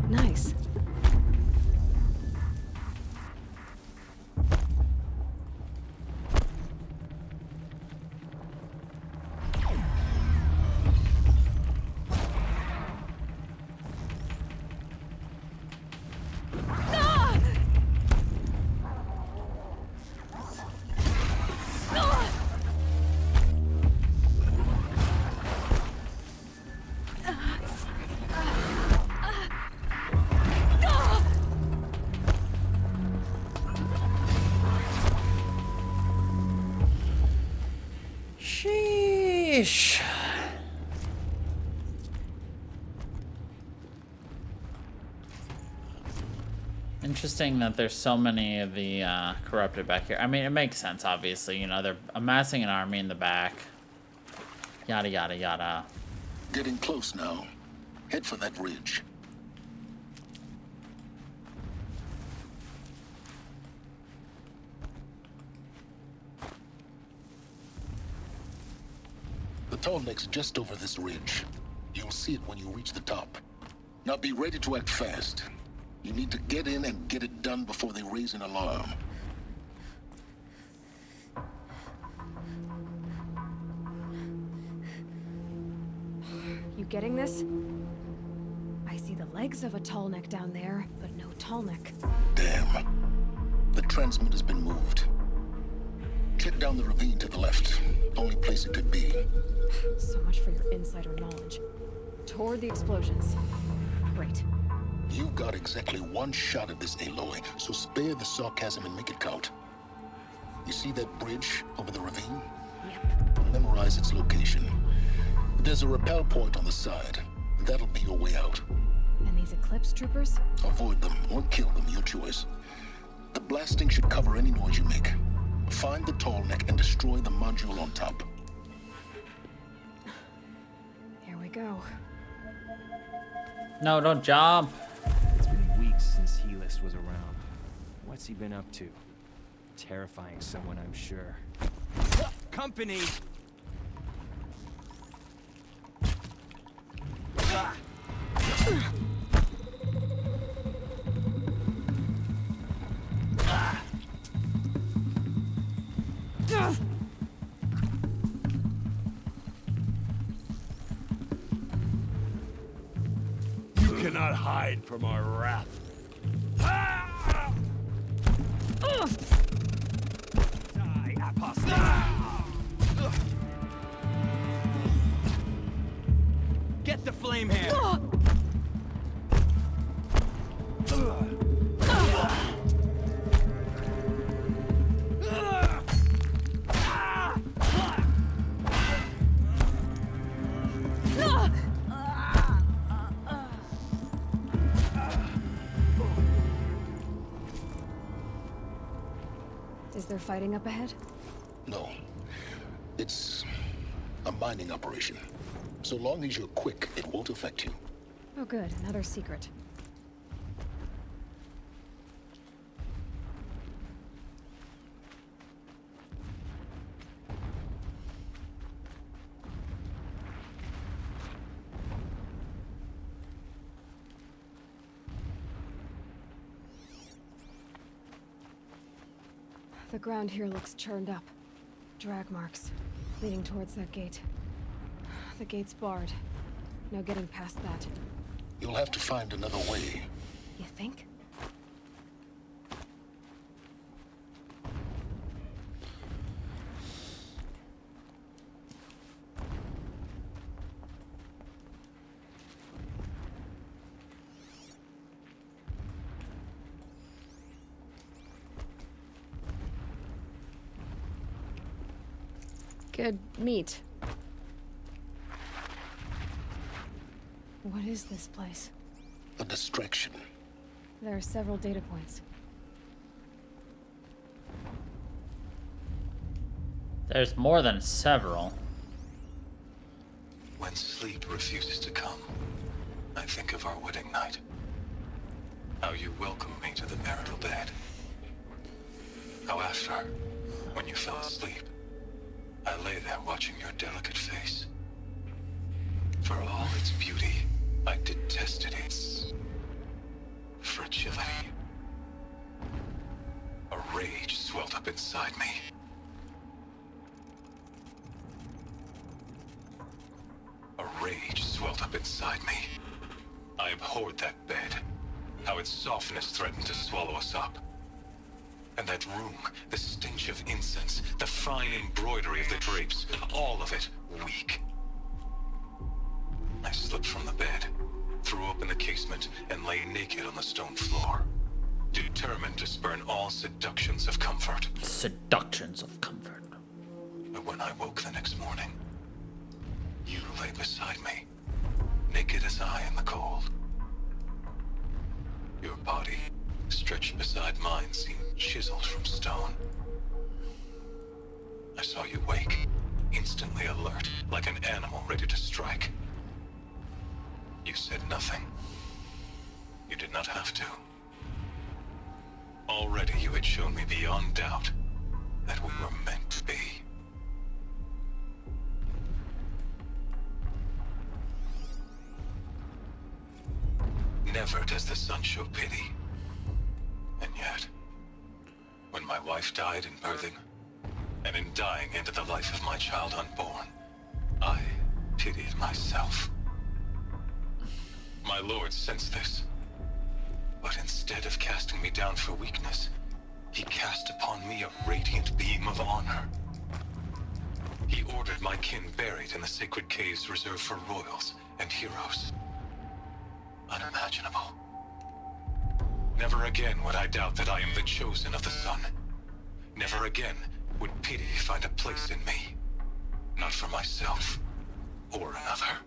nice. Sheesh. Interesting that there's so many of the corrupted back here. I mean, it makes sense, obviously. You know, they're amassing an army in the back. Yada, yada, yada. Getting close now. Head for that ridge. The tall neck's just over this ridge. You'll see it when you reach the top. Now be ready to act fast. You need to get in and get it done before they raise an alarm. You getting this? I see the legs of a tall neck down there, but no tall neck. Damn. The transmitter's been moved. Check down the ravine to the left. Only place it could be. So much for your insider knowledge. Toward the explosions. Great. You've got exactly one shot at this, Aloy, so spare the sarcasm and make it count. You see that bridge over the ravine? Yep. Memorize its location. There's a rappel point on the side. That'll be your way out. And these Eclipse troopers? Avoid them or kill them, your choice. The blasting should cover any noise you make. Find the tall neck and destroy the module on top. Here we go. No, don't jump. It's been weeks since Helix was around. What's he been up to? Terrifying someone, I'm sure. Company! You cannot hide from our wrath. Die, apostate! Get the flame hand! Is there fighting up ahead? No. It's a mining operation. So long as you're quick, it won't affect you. Oh good, another secret. The ground here looks churned up. Drag marks, leading towards that gate. The gate's barred. No getting past that. You'll have to find another way. You think? Good meat. What is this place? A distraction. There are several data points. There's more than several. When sleep refuses to come, I think of our wedding night. How you welcomed me to the marital bed. How after, when you fell asleep, I lay there watching your delicate face. For all its beauty, I tested its fragility. A rage swelled up inside me. A rage swelled up inside me. I abhorred that bed. How its softness threatened to swallow us up. And that room, the stench of incense, the fine embroidery of the drapes, all of it weak. I slipped from the bed, threw open the casement, and lay naked on the stone floor, determined to spurn all seductions of comfort. Seductions of comfort. But when I woke the next morning, you lay beside me, naked as I in the cold. Your body, stretched beside mine, seemed chiseled from stone. I saw you wake, instantly alert, like an animal ready to strike. You said nothing. You did not have to. Already you had shown me beyond doubt that we were meant to be. Never does the sun show pity. And yet, when my wife died in birthing, and in dying ended the life of my child unborn, I pitied myself. My lord sensed this, but instead of casting me down for weakness, he cast upon me a radiant beam of honor. He ordered my kin buried in the sacred caves reserved for royals and heroes. Unimaginable. Never again would I doubt that I am the chosen of the sun. Never again would pity find a place in me. Not for myself or another.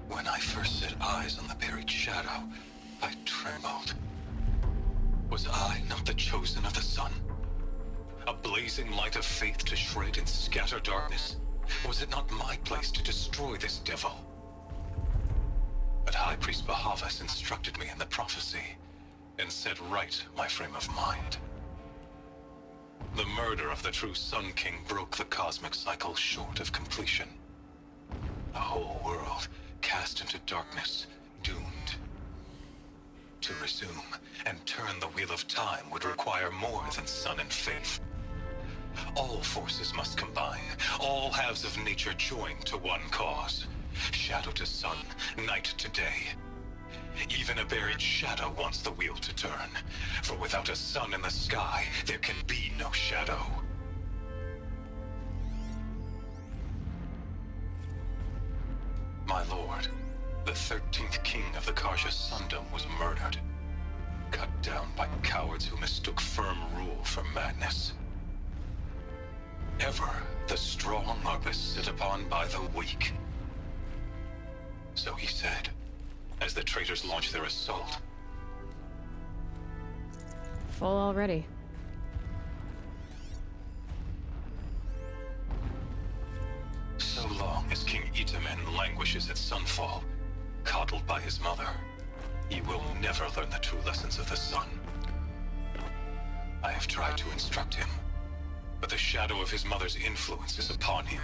When I first set eyes on the buried shadow, I trembled. Was I not the chosen of the sun? A blazing light of faith to shred and scatter darkness? Was it not my place to destroy this devil? But High Priest Bahavas instructed me in the prophecy, and set right my frame of mind. The murder of the true Sun King broke the cosmic cycle short of completion. A whole world cast into darkness, doomed. To resume and turn the wheel of time would require more than sun and faith. All forces must combine, all halves of nature join to one cause. Shadow to sun, night to day. Even a buried shadow wants the wheel to turn, for without a sun in the sky, there can be no shadow. My lord, the 13th king of the Karja Sundom was murdered. Cut down by cowards who mistook firm rule for madness. Ever the strong are beset upon by the weak. So he said, as the traitors launched their assault. Full already. So long as King Itamen languishes at sunfall, coddled by his mother, he will never learn the true lessons of the sun. I have tried to instruct him, but the shadow of his mother's influence is upon him.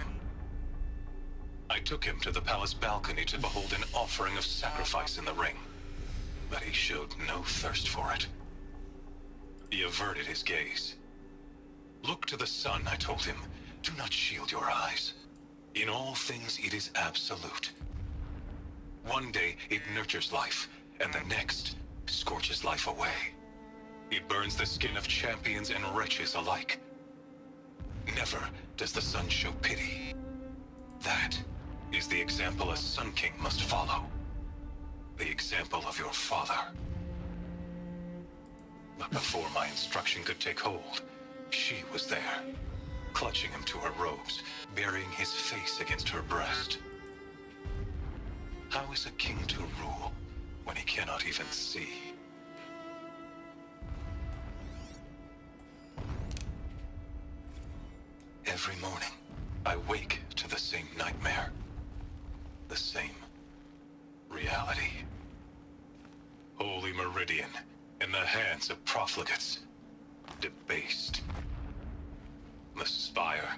I took him to the palace balcony to behold an offering of sacrifice in the ring, but he showed no thirst for it. He averted his gaze. Look to the sun, I told him. Do not shield your eyes. In all things it is absolute. One day it nurtures life, and the next scorches life away. It burns the skin of champions and wretches alike. Never does the sun show pity. That is the example a Sun King must follow. The example of your father. But before my instruction could take hold, she was there, clutching him to her robes, burying his face against her breast. How is a king to rule when he cannot even see? Every morning, I wake to the same nightmare. The same reality. Holy Meridian, in the hands of profligates, debased. The spire,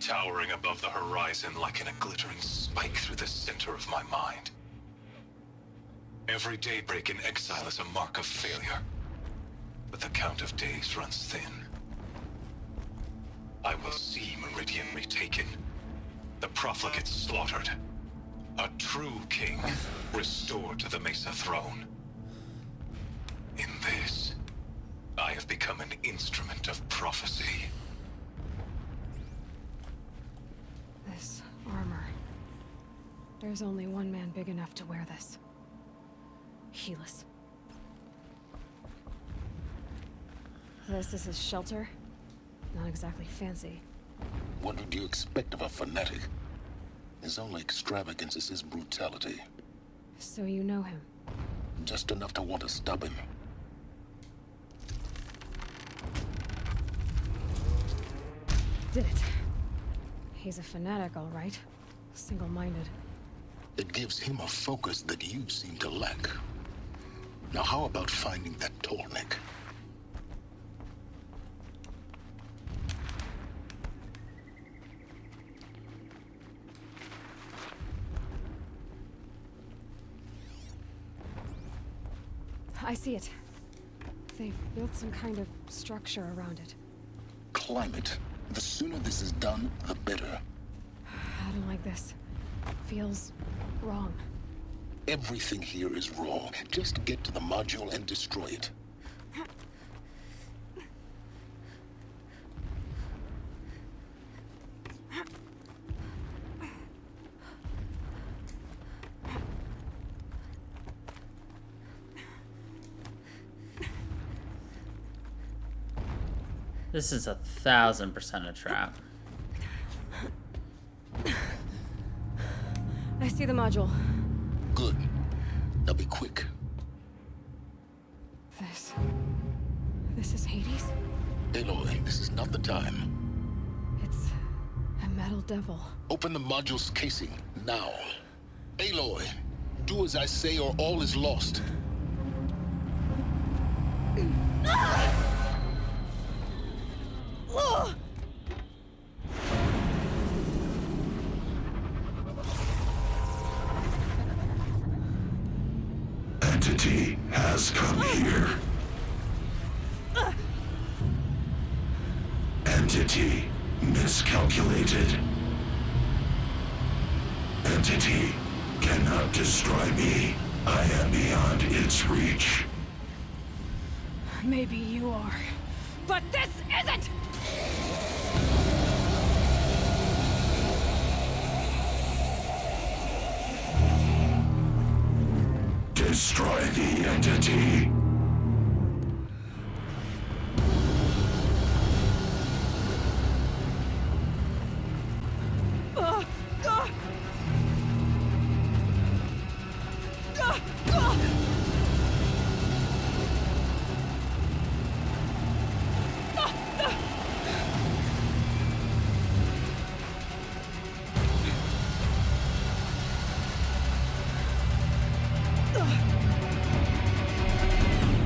towering above the horizon like in a glittering spike through the center of my mind. Every daybreak in exile is a mark of failure, but the count of days runs thin. I will see Meridian retaken, the profligates slaughtered, a true king restored to the Mesa throne. In this, I have become an instrument of prophecy. This armor. There's only one man big enough to wear this. Helis. This is his shelter. Not exactly fancy. What would you expect of a fanatic? His only extravagance is his brutality. So you know him? Just enough to want to stop him. Did it. He's a fanatic, all right. Single-minded. It gives him a focus that you seem to lack. Now how about finding that Tallneck? I see it. They've built some kind of structure around it. Climb it. The sooner this is done, the better. I don't like this. Feels wrong. Everything here is wrong. Just get to the module and destroy it. This is 1000% a trap. I see the module. Good. Now be quick. This is Hades? Aloy, this is not the time. It's a metal devil. Open the module's casing, now. Aloy, do as I say or all is lost. Entity has come here. Entity miscalculated. Entity cannot destroy me. I am beyond its reach. Maybe you are. But this isn't! Destroy the entity.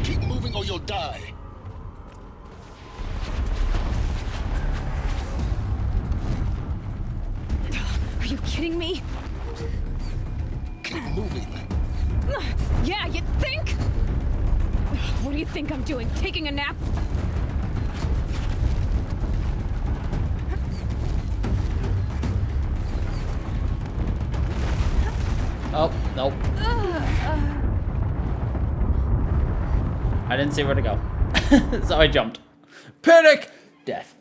Keep moving or you'll die. Are you kidding me? Keep moving. Yeah, you think? What do you think I'm doing? Taking a nap? Oh, nope. I didn't see where to go. So I jumped. Panic! Death.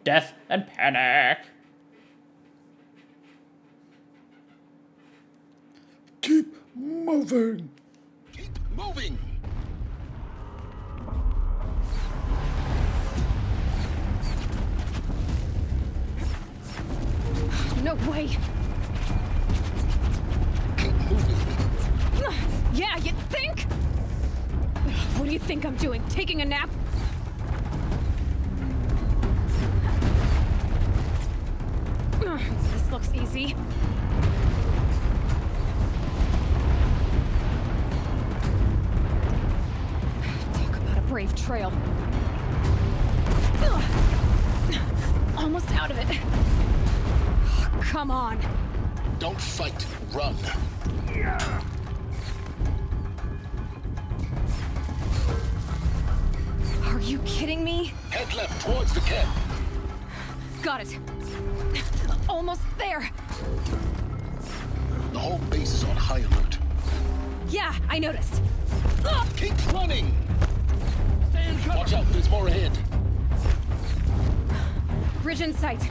Death and panic. Keep moving. Keep moving. No way. Keep moving. Yeah, you think? What do you think I'm doing? Taking a nap? This looks easy. Talk about a brave trail. Almost out of it. Come on. Don't fight. Run. Are you kidding me? Head left towards the camp. Got it. Almost there. The whole base is on high alert. Yeah, I noticed. Keep running. Watch out, there's more ahead. Bridge in sight.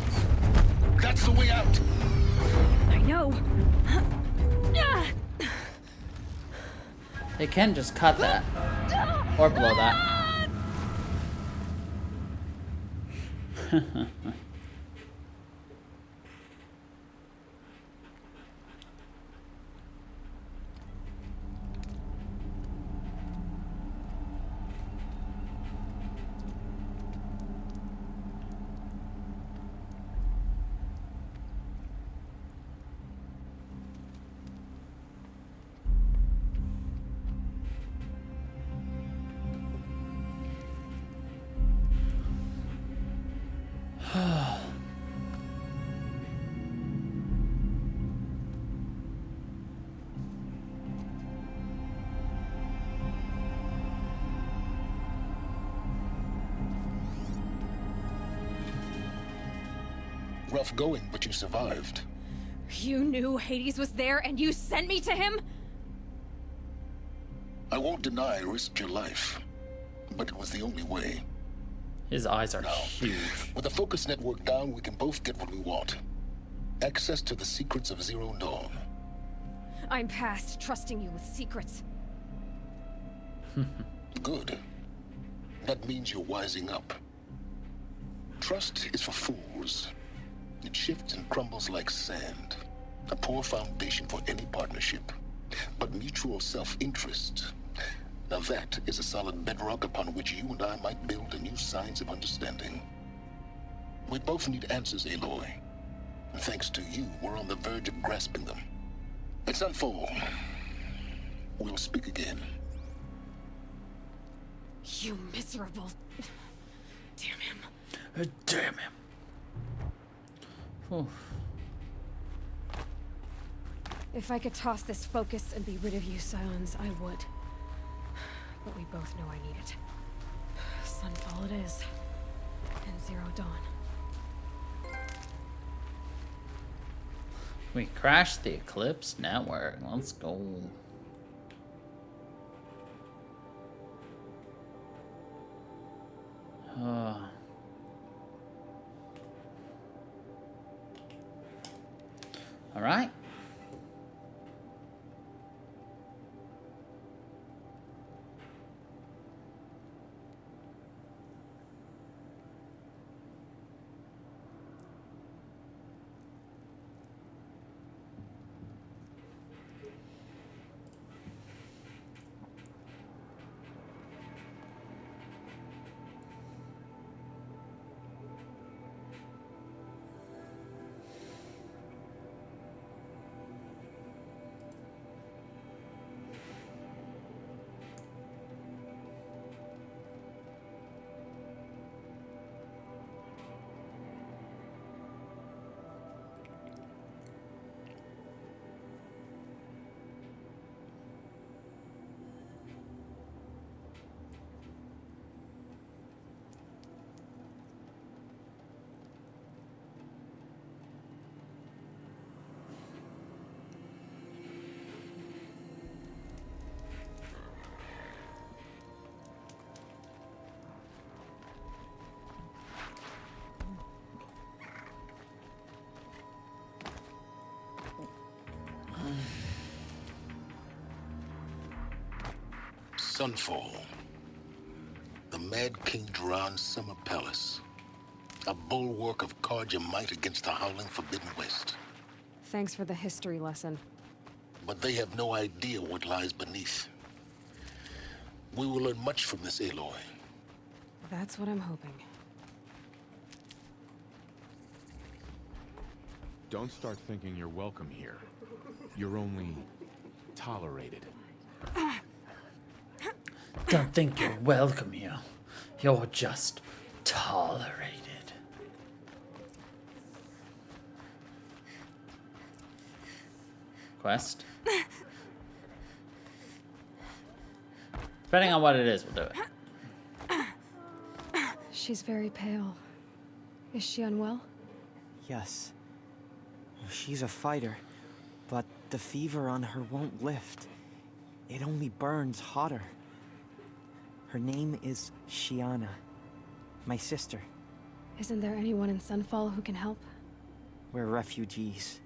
That's the way out. I know. They can just cut that. Or blow that. Rough going, but you survived. You knew Hades was there and you sent me to him? I won't deny I risked your life, but it was the only way. His eyes are huge. With the focus network down, we can both get what we want. Access to the secrets of Zero Dawn. I'm past trusting you with secrets. Good. That means you're wising up. Trust is for fools. It shifts and crumbles like sand. A poor foundation for any partnership. But mutual self-interest, now that is a solid bedrock upon which you and I might build a new science of understanding. We both need answers, Aloy. And thanks to you, we're on the verge of grasping them. It's Sunfall. We'll speak again. You miserable... Damn him. Damn him. Oof. If I could toss this focus and be rid of you, Scions, I would. But we both know I need it. Sunfall it is. And Zero Dawn. We crashed the Eclipse network. Let's go. All right. Sunfall. The Mad King Duran's summer palace. A bulwark of Carja might against the howling Forbidden West. Thanks for the history lesson. But they have no idea what lies beneath. We will learn much from this, Aloy. That's what I'm hoping. Don't start thinking you're welcome here. You're only tolerated. Don't think you're welcome here. You're just tolerated. quest. Depending on what it is, we'll do it. She's very pale. Is she unwell? Yes. She's a fighter, but the fever on her won't lift. It only burns hotter. Her name is Shiana, my sister. Isn't there anyone in Sunfall who can help? We're refugees.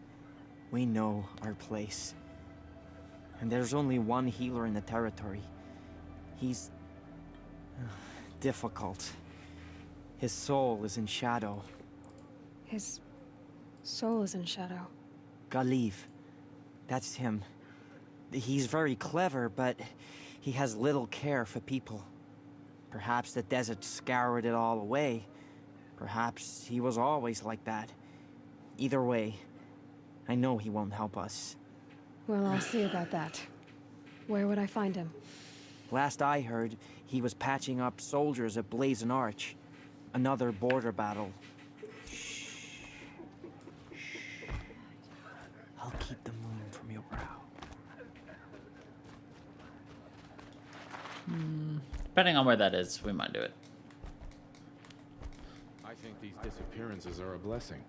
We know our place. And there's only one healer in the territory. He's difficult. His soul is in shadow. His soul is in shadow. Galiv. That's him. He's very clever, but he has little care for people. Perhaps the desert scoured it all away. Perhaps he was always like that. Either way, I know he won't help us. Well, I'll see about that. Where would I find him? Last I heard, he was patching up soldiers at Blazon Arch. Another border battle. I'll keep the moon from your brow. Depending on where that is, we might do it. I think these disappearances are a blessing.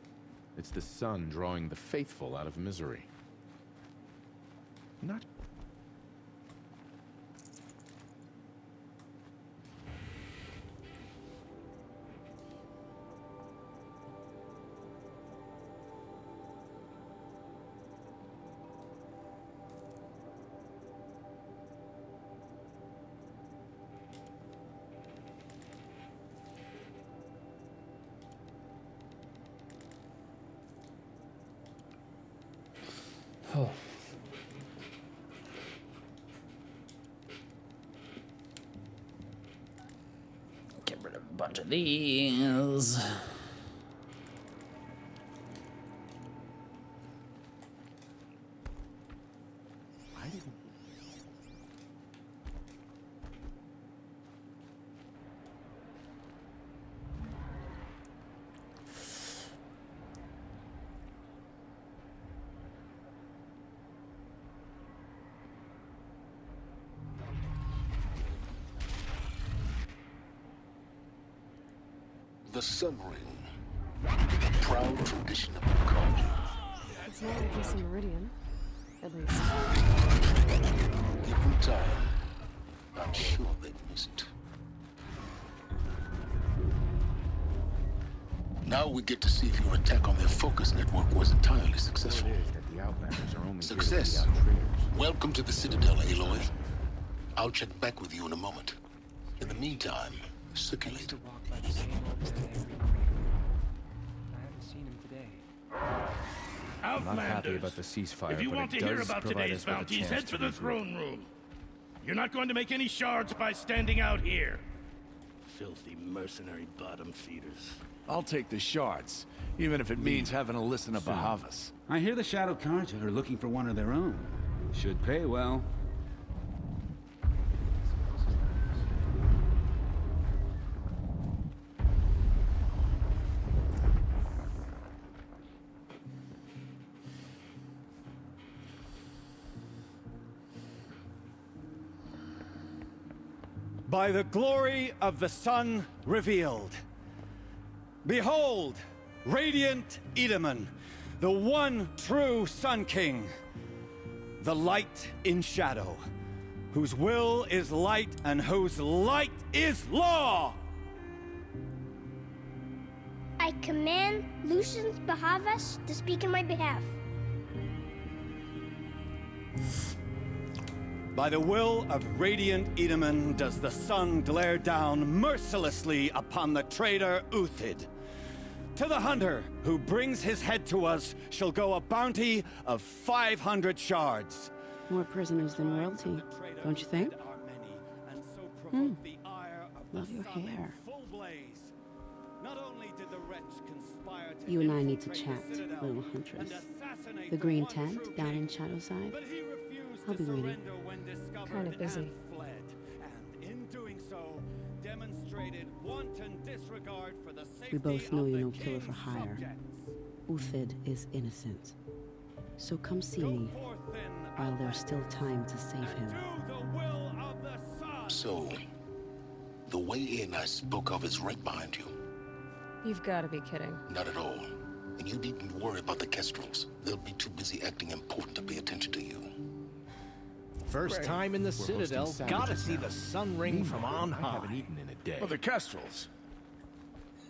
It's the sun drawing the faithful out of misery. Not... Oh. Get rid of a bunch of these. The Sun Ring. Proud tradition of the Carja. It's not like it's a meridian. At least. Given time, I'm sure they'd miss it. Now we get to see if your attack on their focus network was entirely successful. Success. Welcome to the Citadel, Aloy. I'll check back with you in a moment. In the meantime, circulate. I'm not happy about the ceasefire, if you but want it to hear does about provide today's us with a bounties, chance head for to the regroup. throne room. You're not going to make any shards by standing out here. Filthy mercenary bottom feeders. I'll take the shards, even if it means having to listen to Bahavas. I hear the Shadow Carja are looking for one of their own. Should pay well. By the glory of the sun revealed. Behold, radiant Edaman, the one true Sun King. The light in shadow, whose will is light and whose light is law! I command Lucius Bahavas to speak in my behalf. By the will of radiant Edaman does the sun glare down mercilessly upon the traitor Uthid. To the hunter who brings his head to us shall go a bounty of 500 shards. More prisoners than royalty, don't you think? Love your hair. You and I need to chat, little huntress. The green tent down in Shadowside. I'll be waiting. Kind of busy. We both know you're no killer for hire. Uthid is innocent. So come see me while there's still time to save him. So, the way in I spoke of is right behind you. You've got to be kidding. Not at all. And you needn't worry about the Kestrels. They'll be too busy acting important to pay attention to you. First time in the Citadel, gotta see the sun ring from on high. I haven't eaten in a day. Well, the Kestrels.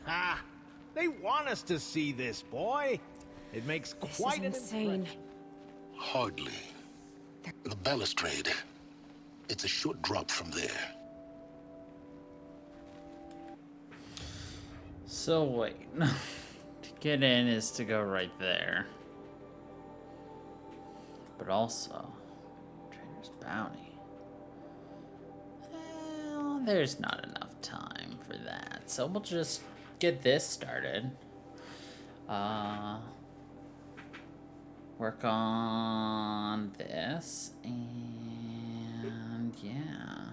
Ah, they want us to see this, boy. It makes quite an insane. Hardly. The balustrade. It's a short drop from there. So wait, to get in is to go right there. But also, Trader's Bounty. Well, there's not enough time for that. So we'll just get this started. Work on this, and yeah.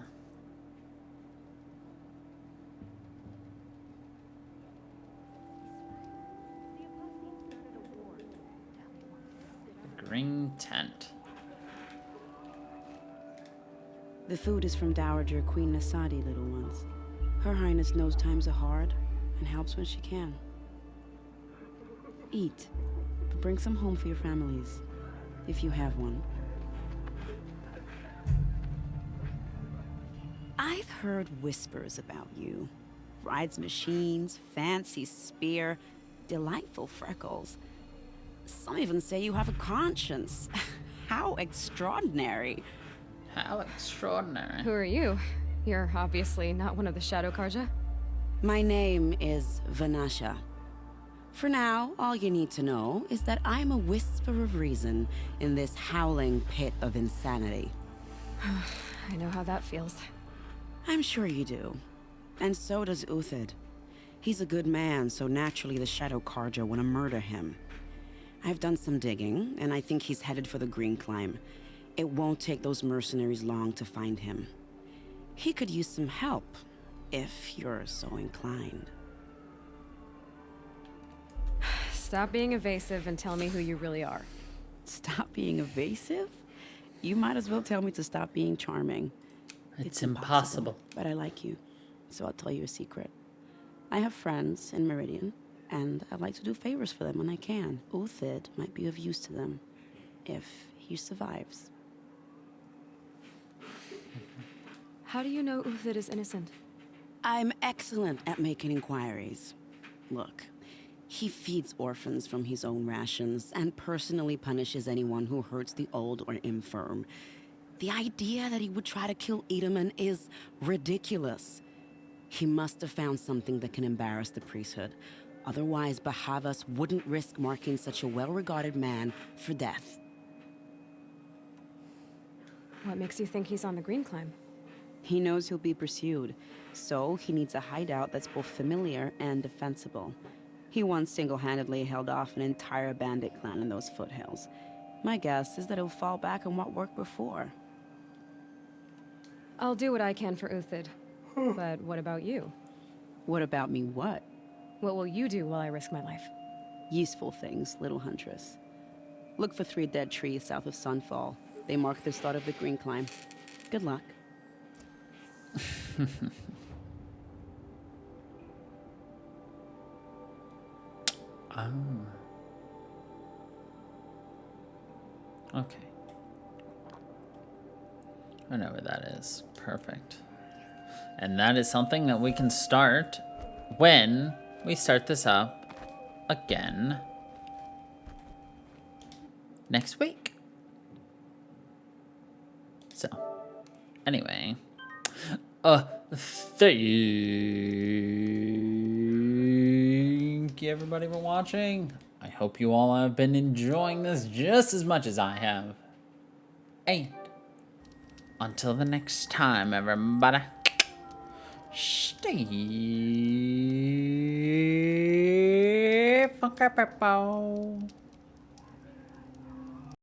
Green tent. The food is from Dowager Queen Nasadi, little ones. Her Highness knows times are hard and helps when she can. Eat, but bring some home for your families, if you have one. I've heard whispers about you. Rides machines, fancy spear, delightful freckles. Some even say you have a conscience. How extraordinary. How extraordinary. Who are you? You're obviously not one of the Shadow Karja. My name is Vanasha. For now, all you need to know is that I'm a whisper of reason in this howling pit of insanity. I know how that feels. I'm sure you do. And so does Uthid. He's a good man, so naturally the Shadow Karja want to murder him. I've done some digging, and I think he's headed for the Green Climb. It won't take those mercenaries long to find him. He could use some help, if you're so inclined. Stop being evasive and tell me who you really are. Stop being evasive? You might as well tell me to stop being charming. It's impossible. But I like you, so I'll tell you a secret. I have friends in Meridian, and I like to do favors for them when I can. Uthid might be of use to them, if he survives. How do you know Uthid is innocent? I'm excellent at making inquiries. Look, he feeds orphans from his own rations and personally punishes anyone who hurts the old or infirm. The idea that he would try to kill Edelman is ridiculous. He must have found something that can embarrass the priesthood. Otherwise, Bahavas wouldn't risk marking such a well-regarded man for death. What makes you think he's on the Green Climb? He knows he'll be pursued, so he needs a hideout that's both familiar and defensible. He once single-handedly held off an entire bandit clan in those foothills. My guess is that he'll fall back on what worked before. I'll do what I can for Uthid. But what about you? What about me what? What will you do while I risk my life? Useful things, little huntress. Look for 3 dead trees south of Sunfall. They mark the start of the Green Climb. Good luck. Oh. Okay. I know where that is. Perfect. And that is something that we can start when we start this up again next week. So, anyway, thank you everybody for watching. I hope you all have been enjoying this just as much as I have. And until the next time, everybody, stay funky, people.